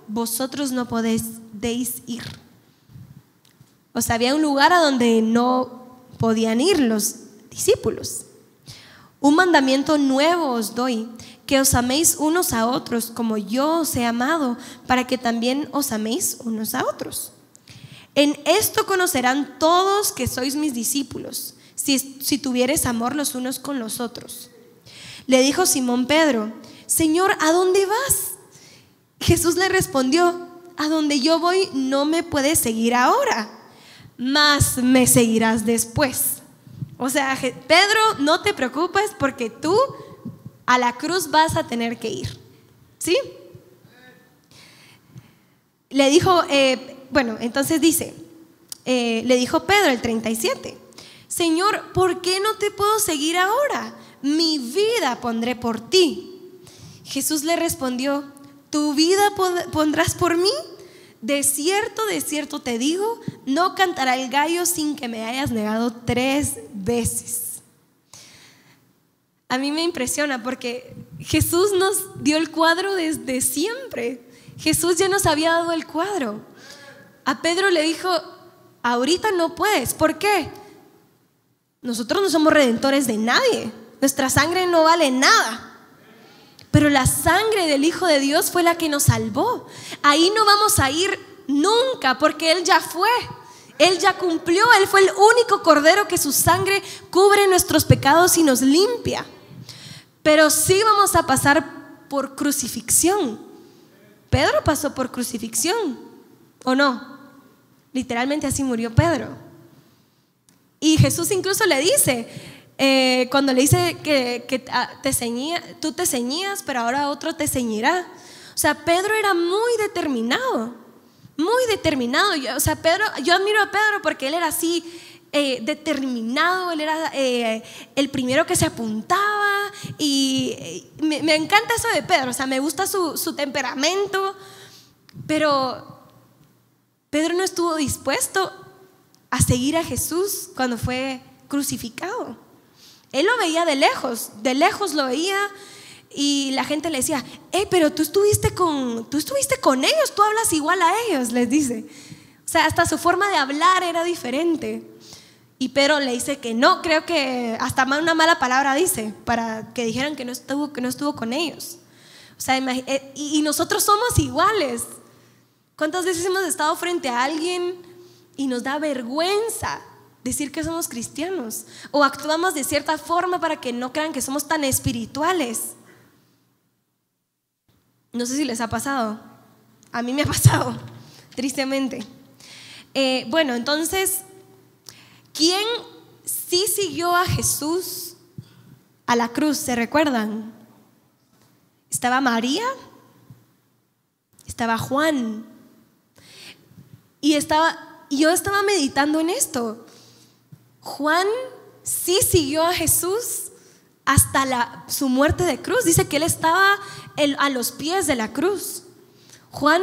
vosotros no podéis ir. O sea, había un lugar a donde no podían ir los discípulos. Un mandamiento nuevo os doy, que os améis unos a otros como yo os he amado, para que también os améis unos a otros. En esto conocerán todos que sois mis discípulos, si tuviereis amor los unos con los otros. Le dijo Simón Pedro: Señor, ¿a dónde vas? Jesús le respondió: a donde yo voy no me puedes seguir ahora, mas me seguirás después. O sea, Pedro, no te preocupes, porque tú a la cruz vas a tener que ir. ¿Sí? Le dijo, entonces dice, le dijo Pedro, el 37: Señor, ¿por qué no te puedo seguir ahora? Mi vida pondré por ti. Jesús le respondió: ¿tu vida pondrás por mí? De cierto te digo, no cantará el gallo sin que me hayas negado 3 veces. A mí me impresiona porque Jesús nos dio el cuadro desde siempre. Jesús ya nos había dado el cuadro. A Pedro le dijo: ahorita no puedes. ¿Por qué? Nosotros no somos redentores de nadie. Nuestra sangre no vale nada. Pero la sangre del Hijo de Dios fue la que nos salvó. Ahí no vamos a ir nunca, porque Él ya fue. Él ya cumplió. Él fue el único cordero que su sangre cubre nuestros pecados y nos limpia. Pero sí vamos a pasar por crucifixión. Pedro pasó por crucifixión, ¿o no? Literalmente así murió Pedro. Y Jesús incluso le dice, cuando le dice que tú te ceñías, pero ahora otro te ceñirá. O sea, Pedro era muy determinado. Yo admiro a Pedro porque él era así, determinado. Él era el primero que se apuntaba. Y me encanta eso de Pedro. O sea, me gusta su temperamento. Pero Pedro no estuvo dispuesto a seguir a Jesús cuando fue crucificado. Él lo veía de lejos lo veía, y la gente le decía: pero tú estuviste con ellos, tú hablas igual a ellos, les dice. O sea, hasta su forma de hablar era diferente. Y Pedro le dice que no, creo que hasta una mala palabra dice, para que dijeran que no estuvo con ellos. O sea, y nosotros somos iguales. ¿Cuántas veces hemos estado frente a alguien y nos da vergüenza decir que somos cristianos? O actuamos de cierta forma para que no crean que somos tan espirituales. No sé si les ha pasado. A mí me ha pasado, tristemente. Bueno, entonces, ¿quién sí siguió a Jesús a la cruz? ¿Se recuerdan? Estaba María, estaba Juan. Y yo estaba meditando en esto. Juan sí siguió a Jesús hasta su muerte de cruz. Dice que él estaba a los pies de la cruz. Juan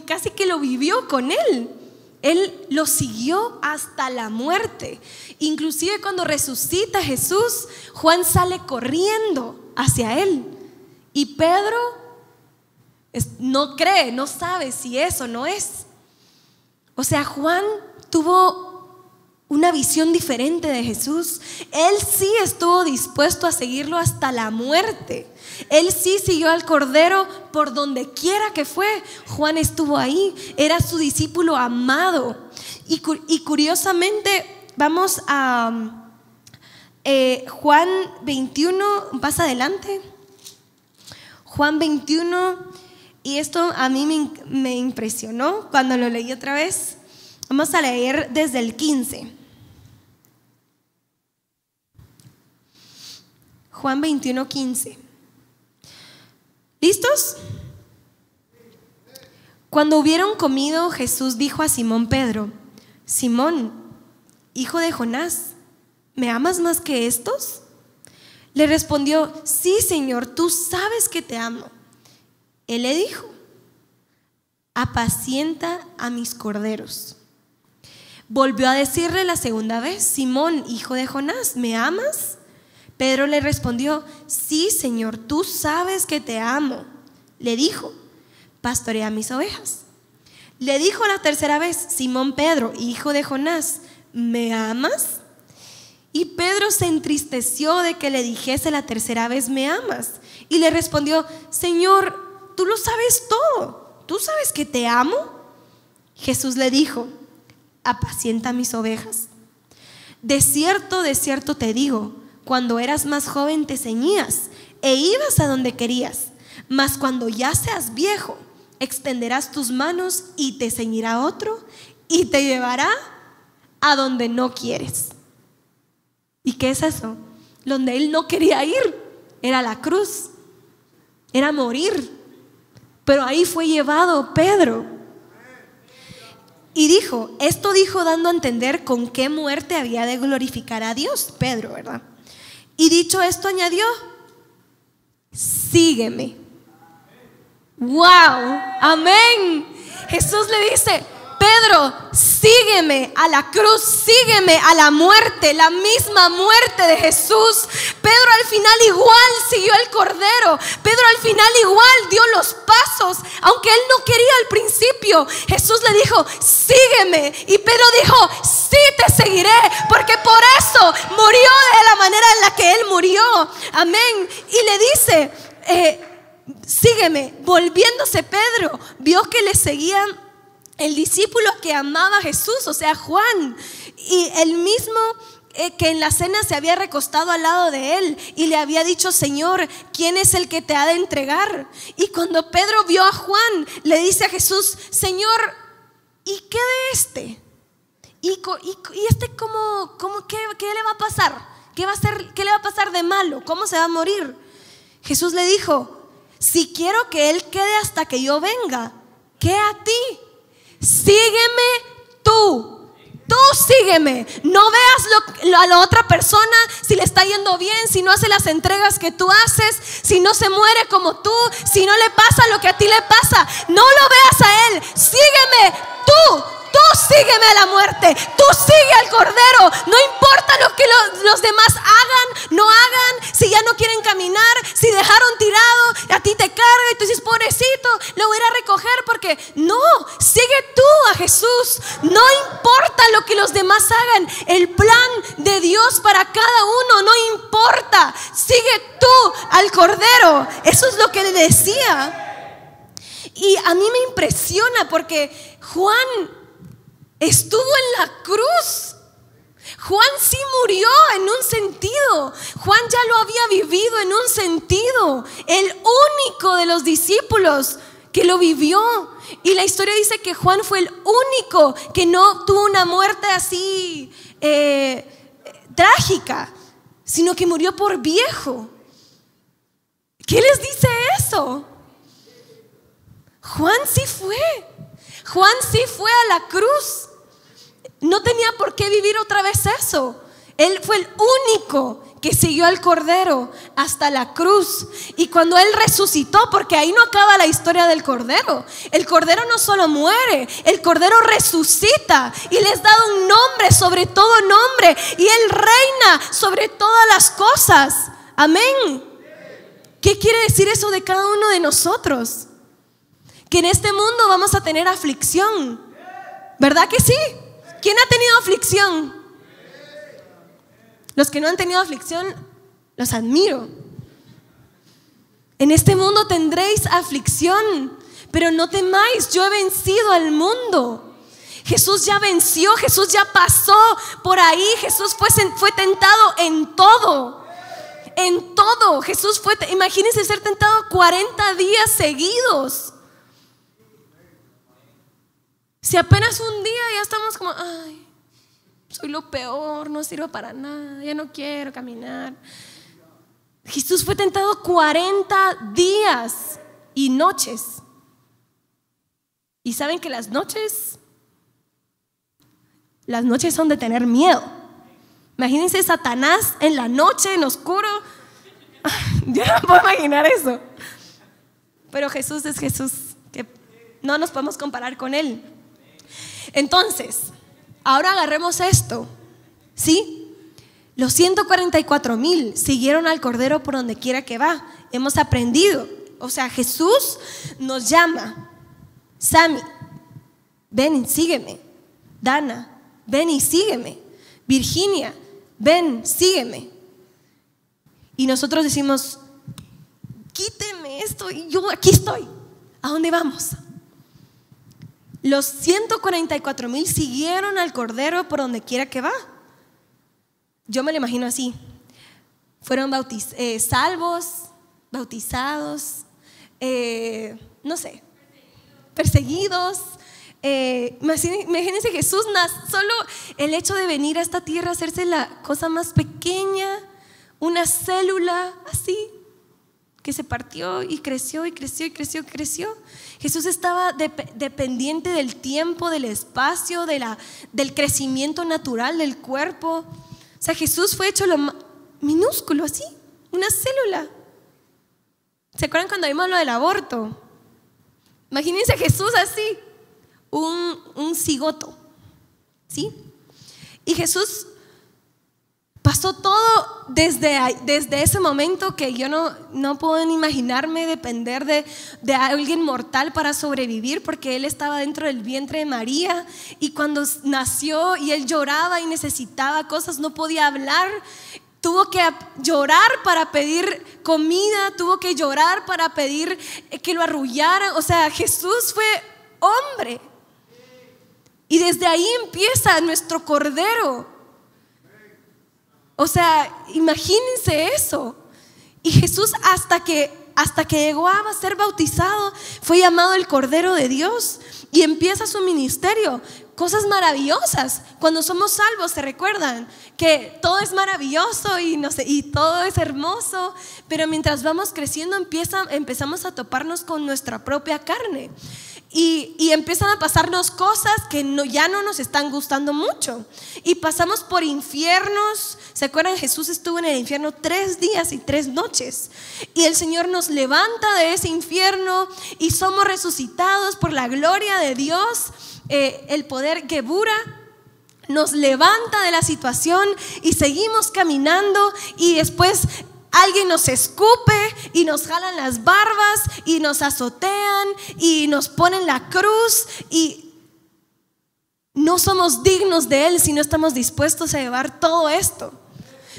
casi que lo vivió con él. Él lo siguió hasta la muerte. Inclusive cuando resucita Jesús, Juan sale corriendo hacia él. Y Pedro no cree, no sabe si eso no es. O sea, Juan tuvo una visión diferente de Jesús. Él sí estuvo dispuesto a seguirlo hasta la muerte. Él sí siguió al Cordero por donde quiera que fue. Juan estuvo ahí, era su discípulo amado. Y curiosamente, vamos a Juan 21, más adelante. Juan 21, y esto a mí me impresionó cuando lo leí otra vez. Vamos a leer desde el 15. Juan 21, 15. ¿Listos? Cuando hubieron comido, Jesús dijo a Simón Pedro: Simón, hijo de Jonás, ¿me amas más que estos? Le respondió: sí, Señor, tú sabes que te amo. Él le dijo: apacienta a mis corderos. Volvió a decirle la segunda vez: Simón, hijo de Jonás, ¿me amas? Pedro le respondió: sí, Señor, tú sabes que te amo. Le dijo: pastorea mis ovejas. Le dijo la tercera vez: Simón Pedro, hijo de Jonás, ¿me amas? Y Pedro se entristeció de que le dijese la tercera vez: ¿me amas? Y le respondió: Señor, tú lo sabes todo, tú sabes que te amo. Jesús le dijo: apacienta mis ovejas. De cierto te digo, cuando eras más joven te ceñías e ibas a donde querías, mas cuando ya seas viejo, extenderás tus manos y te ceñirá otro y te llevará a donde no quieres. ¿Y qué es eso? Donde él no quería ir, era la cruz, era morir. Pero ahí fue llevado Pedro. Y esto dijo dando a entender con qué muerte había de glorificar a Dios, Pedro, ¿verdad? Y dicho esto añadió: sígueme. ¡Wow! ¡Amén! Jesús le dice: Pedro, sígueme a la cruz, sígueme a la muerte, la misma muerte de Jesús. Pedro al final igual siguió al Cordero. Pedro al final igual dio los pasos, aunque él no quería al principio. Jesús le dijo: sígueme. Y Pedro dijo: sí, te seguiré, porque por eso murió de la manera en la que él murió. Amén. Y le dice: sígueme. Volviéndose Pedro, vio que le seguía el discípulo que amaba a Jesús, o sea, Juan, y el mismo que en la cena se había recostado al lado de él y le había dicho: Señor, ¿quién es el que te ha de entregar? Y cuando Pedro vio a Juan, le dice a Jesús: Señor, ¿y qué de este? ¿Y este qué le va a pasar? ¿Qué le va a pasar de malo? ¿Cómo se va a morir? Jesús le dijo: si quiero que él quede hasta que yo venga, ¿qué a ti? Sígueme tú. Tú sígueme. No veas a la otra persona si le está yendo bien, si no hace las entregas que tú haces, si no se muere como tú, si no le pasa lo que a ti le pasa. No lo veas a él. Sígueme tú. Tú sígueme a la muerte. Tú sigue al Cordero. No importa lo que los demás hagan, no hagan. Si ya no quieren caminar, si dejaron tirado, a ti te carga y tú dices: pobrecito, lo voy a ir a recoger. Porque no, sigue tú a Jesús. No importa lo que los demás hagan, el plan de Dios para cada uno no importa. Sigue tú al Cordero. Eso es lo que le decía. Y a mí me impresiona porque Juan estuvo en la cruz. Juan sí murió en un sentido. Juan ya lo había vivido en un sentido. El único de los discípulos que lo vivió. Y la historia dice que Juan fue el único que no tuvo una muerte así trágica, sino que murió por viejo. ¿Qué les dice eso? Juan sí fue. Juan sí fue a la cruz. No tenía por qué vivir otra vez eso. Él fue el único que siguió al Cordero hasta la cruz. Y cuando Él resucitó, porque ahí no acaba la historia del Cordero. El Cordero no solo muere, el Cordero resucita y les da un nombre sobre todo nombre. Y Él reina sobre todas las cosas. Amén. ¿Qué quiere decir eso de cada uno de nosotros? Que en este mundo vamos a tener aflicción. ¿Verdad que sí? ¿Quién ha tenido aflicción? Los que no han tenido aflicción, los admiro. En este mundo tendréis aflicción, pero no temáis, yo he vencido al mundo. Jesús ya venció, Jesús ya pasó por ahí. Jesús fue tentado en todo. En todo. Jesús fue, imagínense ser tentado 40 días seguidos. Si apenas un día ya estamos como, ay, soy lo peor, no sirvo para nada, ya no quiero caminar. Jesús fue tentado 40 días y noches. Y saben que las noches son de tener miedo. Imagínense Satanás en la noche, en oscuro. Yo no puedo imaginar eso. Pero Jesús es Jesús, que no nos podemos comparar con Él. Entonces, ahora agarremos esto, ¿sí? Los 144,000 siguieron al Cordero por donde quiera que va. Hemos aprendido, o sea, Jesús nos llama. Sammy, ven y sígueme. Dana, ven y sígueme. Virginia, ven, sígueme. Y nosotros decimos, quíteme esto y yo aquí estoy. ¿A dónde vamos? Los 144,000 siguieron al Cordero por donde quiera que va. Yo me lo imagino así. Fueron salvos, bautizados, no sé, perseguidos. Imagínense Jesús, solo el hecho de venir a esta tierra, hacerse la cosa más pequeña, una célula así, que se partió y creció y creció y creció y creció. Jesús estaba dependiente del tiempo, del espacio, del crecimiento natural del cuerpo. O sea, Jesús fue hecho lo minúsculo, así, una célula. ¿Se acuerdan cuando vimos lo del aborto? Imagínense Jesús así, un cigoto, ¿sí? Y Jesús pasó todo desde ese momento que yo no puedo ni imaginarme depender de alguien mortal para sobrevivir, porque Él estaba dentro del vientre de María y cuando nació y Él lloraba y necesitaba cosas, no podía hablar. Tuvo que llorar para pedir comida, tuvo que llorar para pedir que lo arrullaran. O sea, Jesús fue hombre. Y desde ahí empieza nuestro Cordero. O sea, imagínense eso. Y Jesús hasta que llegó a ser bautizado, fue llamado el Cordero de Dios y empieza su ministerio. Cosas maravillosas. Cuando somos salvos, ¿se recuerdan? Que todo es maravilloso y, no sé, y todo es hermoso. Pero mientras vamos creciendo empezamos a toparnos con nuestra propia carne. Y empiezan a pasarnos cosas que ya no nos están gustando mucho. Y pasamos por infiernos. ¿Se acuerdan? Jesús estuvo en el infierno 3 días y 3 noches. Y el Señor nos levanta de ese infierno y somos resucitados por la gloria de Dios. El poder Gebura nos levanta de la situación y seguimos caminando. Y después alguien nos escupe y nos jalan las barbas y nos azotean y nos ponen la cruz y No somos dignos de Él si no estamos dispuestos a llevar todo esto.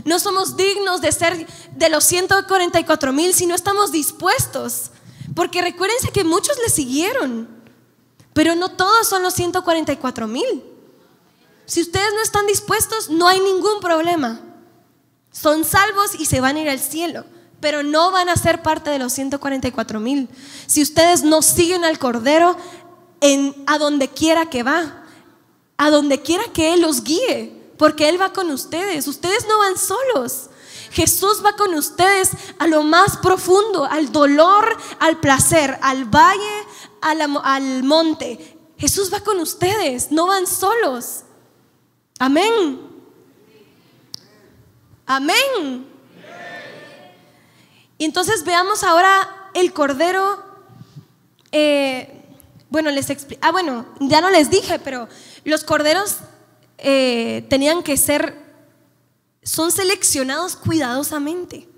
No somos dignos de ser de los 144,000 si no estamos dispuestos. Porque recuérdense que muchos le siguieron, pero no todos son los 144,000. Si ustedes no están dispuestos, no hay ningún problema. Son salvos y se van a ir al cielo, pero no van a ser parte de los 144,000 si ustedes no siguen al Cordero a donde quiera que va, a donde quiera que Él los guíe, porque Él va con ustedes. Ustedes no van solos. Jesús va con ustedes a lo más profundo, al dolor, al placer, al valle, al monte. Jesús va con ustedes, no van solos. Amén. Amén. Y entonces veamos ahora el Cordero. Bueno, ya no les dije, pero los corderos tenían que son seleccionados cuidadosamente.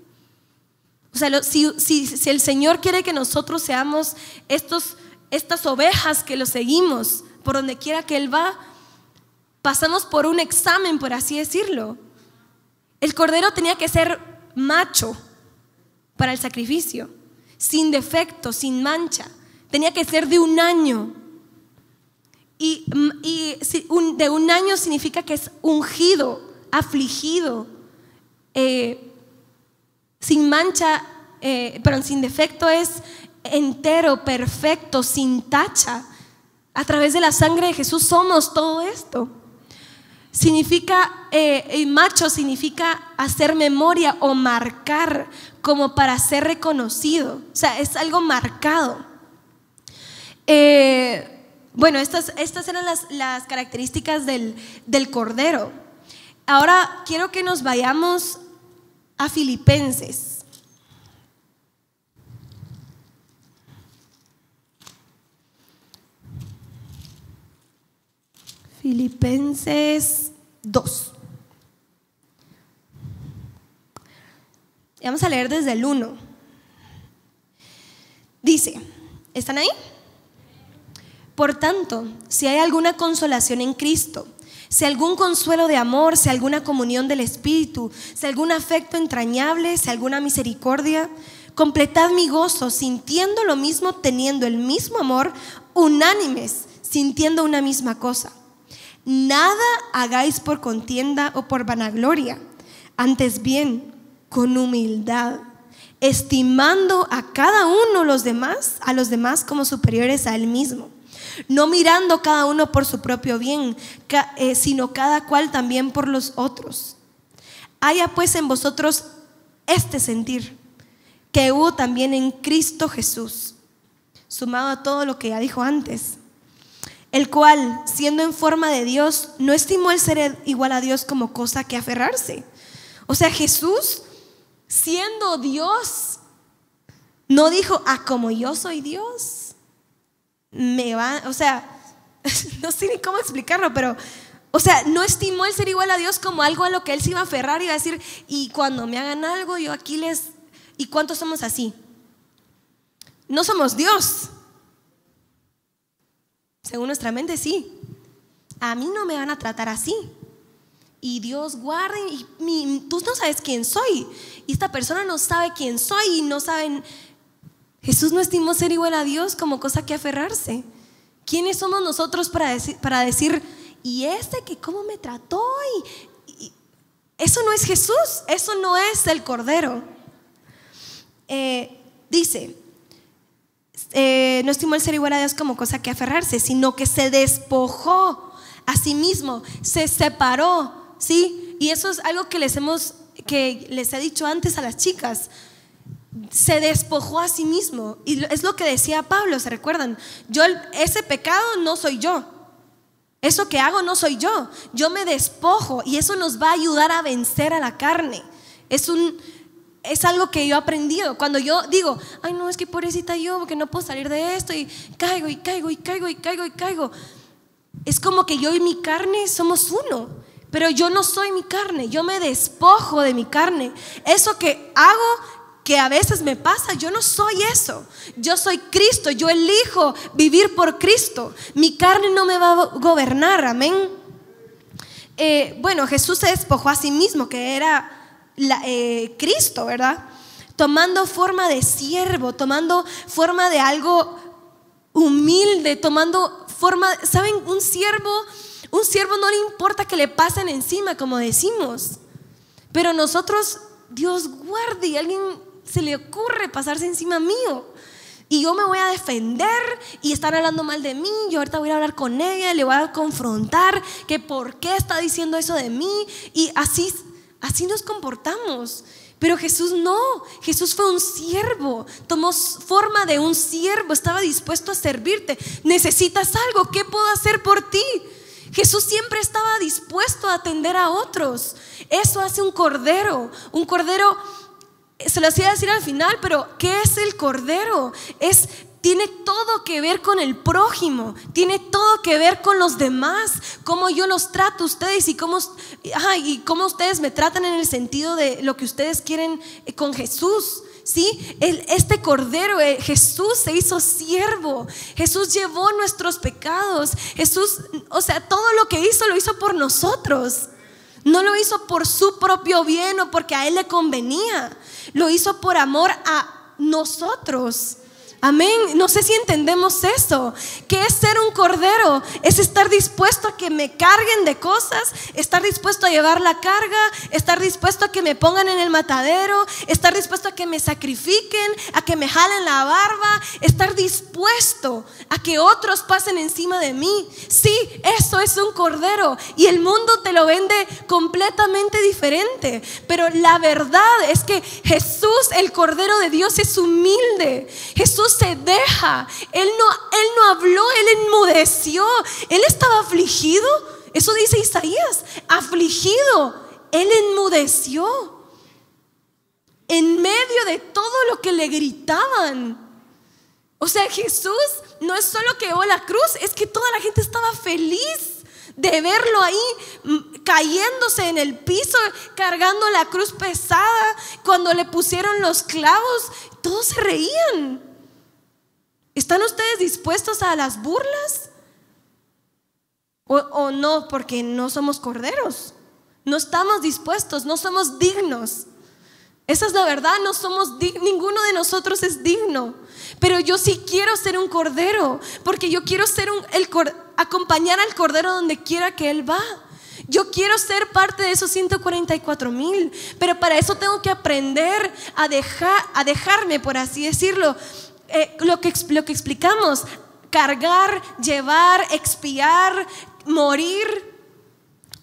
O sea, si el Señor quiere que nosotros seamos estas ovejas que lo seguimos por donde quiera que Él va, pasamos por un examen, por así decirlo. El cordero tenía que ser macho para el sacrificio, sin defecto, sin mancha. Tenía que ser de 1 año. Y de 1 año significa que es ungido, afligido, sin mancha, perdón, sin defecto es entero, perfecto, sin tacha. A través de la sangre de Jesús somos todo esto. Significa, macho significa hacer memoria o marcar, como para ser reconocido. O sea, es algo marcado. Bueno, estas eran las características del Cordero. Ahora quiero que nos vayamos a Filipenses. Filipenses 2. Vamos a leer desde el 1. Dice, ¿están ahí? Por tanto, si hay alguna consolación en Cristo, si algún consuelo de amor, si alguna comunión del Espíritu, si algún afecto entrañable, si alguna misericordia, completad mi gozo, sintiendo lo mismo, teniendo el mismo amor, unánimes, sintiendo una misma cosa. Nada hagáis por contienda o por vanagloria, antes bien con humildad, estimando a cada uno a los demás como superiores a él mismo, no mirando cada uno por su propio bien, sino cada cual también por los otros. Haya pues en vosotros este sentir que hubo también en Cristo Jesús, sumado a todo lo que ya dijo antes, el cual, siendo en forma de Dios, no estimó el ser igual a Dios como cosa que aferrarse. O sea, Jesús, siendo Dios, no dijo, como yo soy Dios, o sea, no sé ni cómo explicarlo, pero, o sea, no estimó el ser igual a Dios como algo a lo que Él se iba a aferrar y iba a decir, y cuando me hagan algo, yo aquí ¿y cuántos somos así? No somos Dios. Según nuestra mente, sí. A mí no me van a tratar así. Y Dios guarde, tú no sabes quién soy. Y esta persona no sabe quién soy y no saben. Jesús no estimó ser igual a Dios como cosa que aferrarse. ¿Quiénes somos nosotros para decir, y que cómo me trató? Eso no es Jesús, eso no es el Cordero. Dice, no estimó el ser igual a Dios como cosa que aferrarse, sino que se despojó a sí mismo, se separó, ¿sí? Y eso es algo que les he dicho antes a las chicas. Se despojó a sí mismo. Y es lo que decía Pablo, ¿se recuerdan? Ese pecado no soy yo. Eso que hago no soy yo. Yo me despojo y eso nos va a ayudar a vencer a la carne. Es algo que yo he aprendido. Cuando yo digo, ay no, es que pobrecita yo, porque no puedo salir de esto, y caigo, y caigo, y caigo, y caigo, y caigo. Es como que yo y mi carne somos uno, pero yo no soy mi carne. Yo me despojo de mi carne. Eso que hago, que a veces me pasa. Yo no soy eso. Yo soy Cristo. Yo elijo vivir por Cristo. Mi carne no me va a gobernar. Amén. Bueno, Jesús se despojó a sí mismo, que era Cristo, ¿verdad? Tomando forma de siervo, tomando forma de algo humilde, tomando forma, ¿saben? Un siervo no le importa que le pasen encima, como decimos. Pero nosotros, Dios guarde, y a alguien se le ocurre pasarse encima mío, y yo me voy a defender, y están hablando mal de mí. Yo ahorita voy a hablar con ella, le voy a confrontar que por qué está diciendo eso de mí. Y así nos comportamos. Pero Jesús no. Jesús fue un siervo, tomó forma de un siervo, estaba dispuesto a servirte. ¿Necesitas algo? ¿Qué puedo hacer por ti? Jesús siempre estaba dispuesto a atender a otros. Eso hace un cordero. Un cordero, se lo hacía decir al final, pero ¿qué es el cordero? Tiene todo que ver con el prójimo, tiene todo que ver con los demás, cómo yo los trato a ustedes y cómo ustedes me tratan, en el sentido de lo que ustedes quieren con Jesús. ¿Sí? Este cordero, Jesús se hizo siervo. Jesús llevó nuestros pecados. Jesús, o sea, todo lo que hizo, lo hizo por nosotros. No lo hizo por su propio bien o porque a Él le convenía. Lo hizo por amor a nosotros. Amén. No sé si entendemos eso. ¿Qué es ser un cordero? Es estar dispuesto a que me carguen de cosas, estar dispuesto a llevar la carga, estar dispuesto a que me pongan en el matadero, estar dispuesto a que me sacrifiquen, a que me jalen la barba, estar dispuesto a que otros pasen encima de mí. Sí, eso es un cordero, y el mundo te lo vende completamente diferente. Pero la verdad es que Jesús, el Cordero de Dios, es humilde. Jesús se deja. Él no habló, Él enmudeció. Él estaba afligido. Eso dice Isaías, afligido. Él enmudeció en medio de todo lo que le gritaban. O sea, Jesús no es solo que llevó la cruz, es que toda la gente estaba feliz de verlo ahí cayéndose en el piso, cargando la cruz pesada. Cuando le pusieron los clavos, todos se reían. ¿Están ustedes dispuestos a las burlas? ¿O no? Porque no somos corderos. No estamos dispuestos, no somos dignos. Esa es la verdad, no somos dignos, ninguno de nosotros es digno. Pero yo sí quiero ser un cordero, porque yo quiero ser acompañar al cordero donde quiera que él va. Yo quiero ser parte de esos 144,000, pero para eso tengo que aprender a dejarme, por así decirlo, lo que explicamos: cargar, llevar, expiar, morir.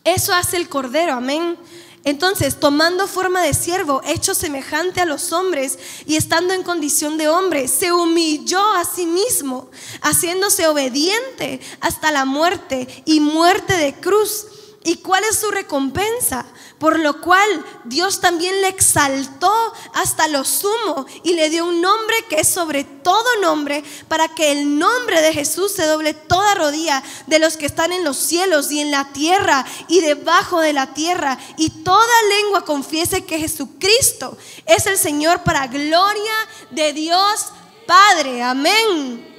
Eso hace el cordero, amén. Entonces, tomando forma de siervo, hecho semejante a los hombres y estando en condición de hombre, se humilló a sí mismo, haciéndose obediente hasta la muerte, y muerte de cruz. ¿Y cuál es su recompensa? Por lo cual Dios también le exaltó hasta lo sumo y le dio un nombre que es sobre todo nombre, para que el nombre de Jesús se doble toda rodilla de los que están en los cielos y en la tierra y debajo de la tierra, y toda lengua confiese que Jesucristo es el Señor, para gloria de Dios Padre. Amén.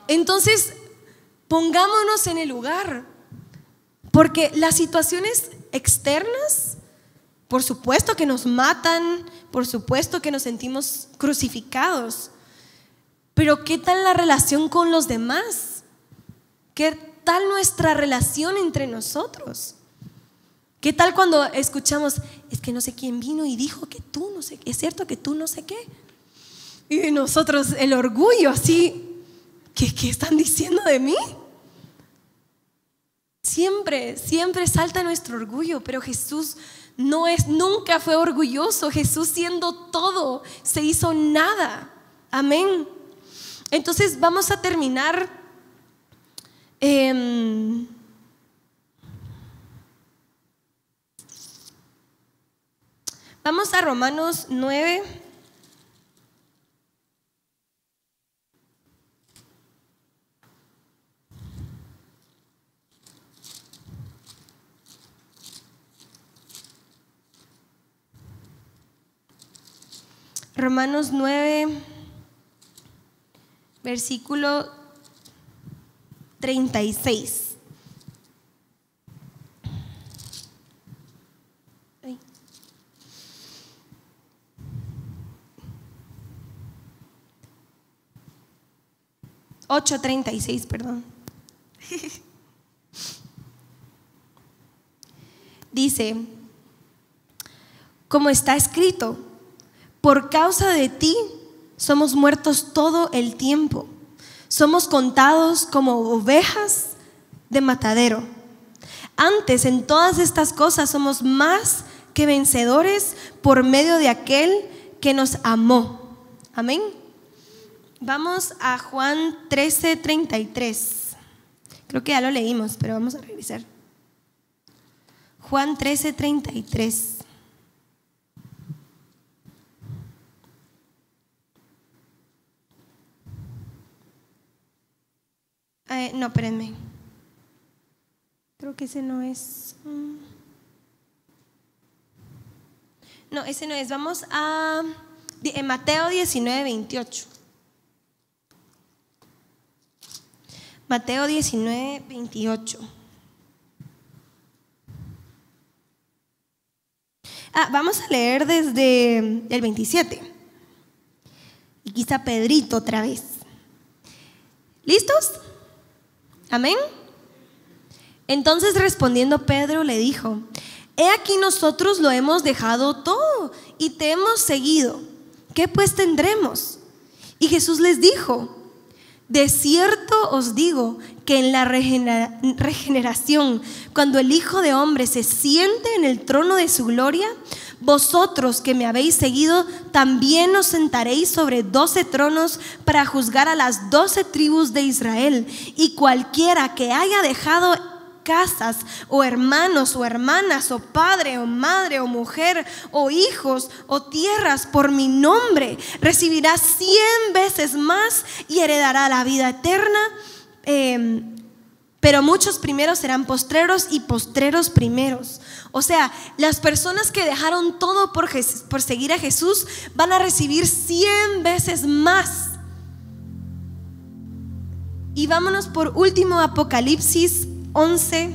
Entonces, pongámonos en el lugar. Porque las situaciones externas, por supuesto que nos matan, por supuesto que nos sentimos crucificados. Pero ¿qué tal la relación con los demás? ¿Qué tal nuestra relación entre nosotros? ¿Qué tal cuando escuchamos: es que no sé quién vino y dijo que tú no sé, es cierto que tú no sé qué? Y nosotros, el orgullo así, ¿qué están diciendo de mí? Siempre salta nuestro orgullo, pero Jesús nunca fue orgulloso. Jesús, siendo todo, se hizo nada. Amén. Entonces vamos a terminar. Vamos a Romanos 9. Romanos 9, versículo 36. Ay. 8:36, perdón. Dice, como está escrito, por causa de ti somos muertos todo el tiempo. Somos contados como ovejas de matadero. Antes, en todas estas cosas somos más que vencedores por medio de aquel que nos amó. Amén. Vamos a Juan 13:33. Creo que ya lo leímos, pero vamos a revisar. Juan 13:33. No, espérenme. Creo que ese no es. No, ese no es. Vamos a Mateo 19:28. Mateo 19:28. Vamos a leer desde el 27. Y quizá Pedrito otra vez. ¿Listos? Amén. Entonces respondiendo Pedro le dijo: he aquí nosotros lo hemos dejado todo y te hemos seguido. ¿Qué pues tendremos? Y Jesús les dijo: de cierto os digo que en la regeneración, cuando el Hijo de Hombre se siente en el trono de su gloria, vosotros que me habéis seguido también os sentaréis sobre 12 tronos para juzgar a las 12 tribus de Israel. Y cualquiera que haya dejado casas o hermanos o hermanas o padre o madre o mujer o hijos o tierras por mi nombre recibirá 100 veces más y heredará la vida eterna. Pero muchos primeros serán postreros y postreros primeros. O sea, las personas que dejaron todo por seguir a Jesús van a recibir 100 veces más. Y vámonos por último a Apocalipsis 11.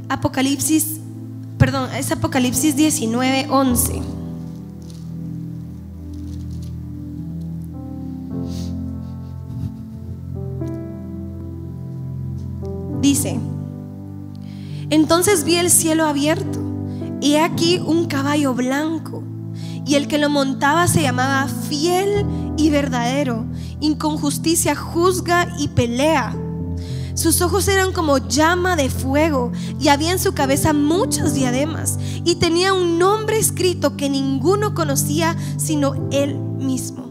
Apocalipsis 19:11. Dice: entonces vi el cielo abierto, y aquí un caballo blanco, y el que lo montaba se llamaba Fiel y Verdadero, y con justicia juzga y pelea. Sus ojos eran como llama de fuego, y había en su cabeza muchas diademas, y tenía un nombre escrito que ninguno conocía sino él mismo.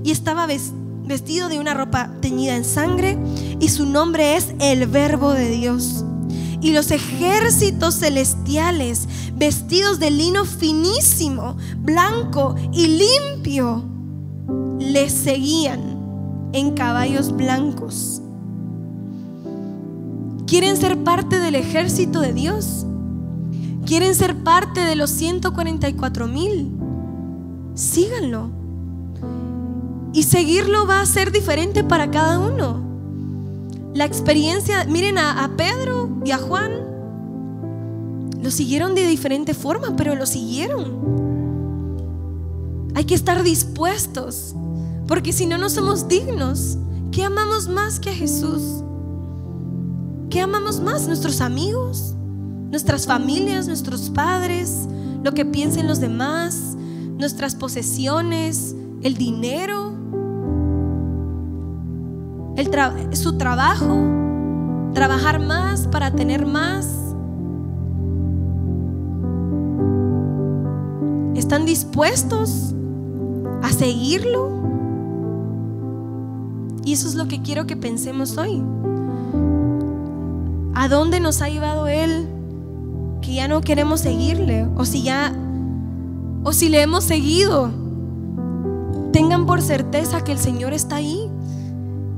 Y estaba vestido de una ropa teñida en sangre, y su nombre es el Verbo de Dios. Y los ejércitos celestiales, vestidos de lino finísimo, blanco y limpio, le seguían en caballos blancos. ¿Quieren ser parte del ejército de Dios? ¿Quieren ser parte de los 144,000? Síganlo. Y seguirlo va a ser diferente para cada uno. La experiencia, miren a Pedro y a Juan, lo siguieron de diferente forma, pero lo siguieron. Hay que estar dispuestos, porque si no, no somos dignos. ¿Qué amamos más que a Jesús? ¿Qué amamos más? ¿Nuestros amigos? ¿Nuestras familias? ¿Nuestros padres? ¿Lo que piensen los demás? ¿Nuestras posesiones? ¿El dinero? ¿Su trabajo? ¿Trabajar más para tener más? ¿Están dispuestos a seguirlo? Y eso es lo que quiero que pensemos hoy. ¿A dónde nos ha llevado Él que ya no queremos seguirle? O si le hemos seguido, tengan por certeza que el Señor está ahí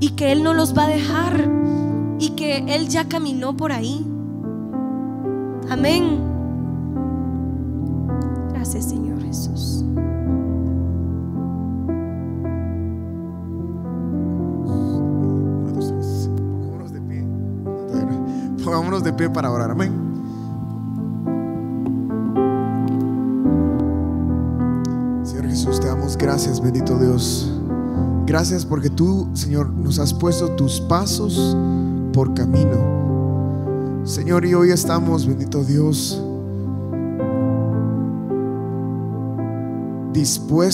y que Él no los va a dejar y que Él ya caminó por ahí. Amén. Gracias, Señor Jesús. Pongámonos de pie. Pongámonos de pie para orar. Amén. Señor Jesús, te damos gracias, bendito Dios. Gracias porque tú, Señor, nos has puesto tus pasos por camino, Señor, y hoy estamos, bendito Dios, dispuestos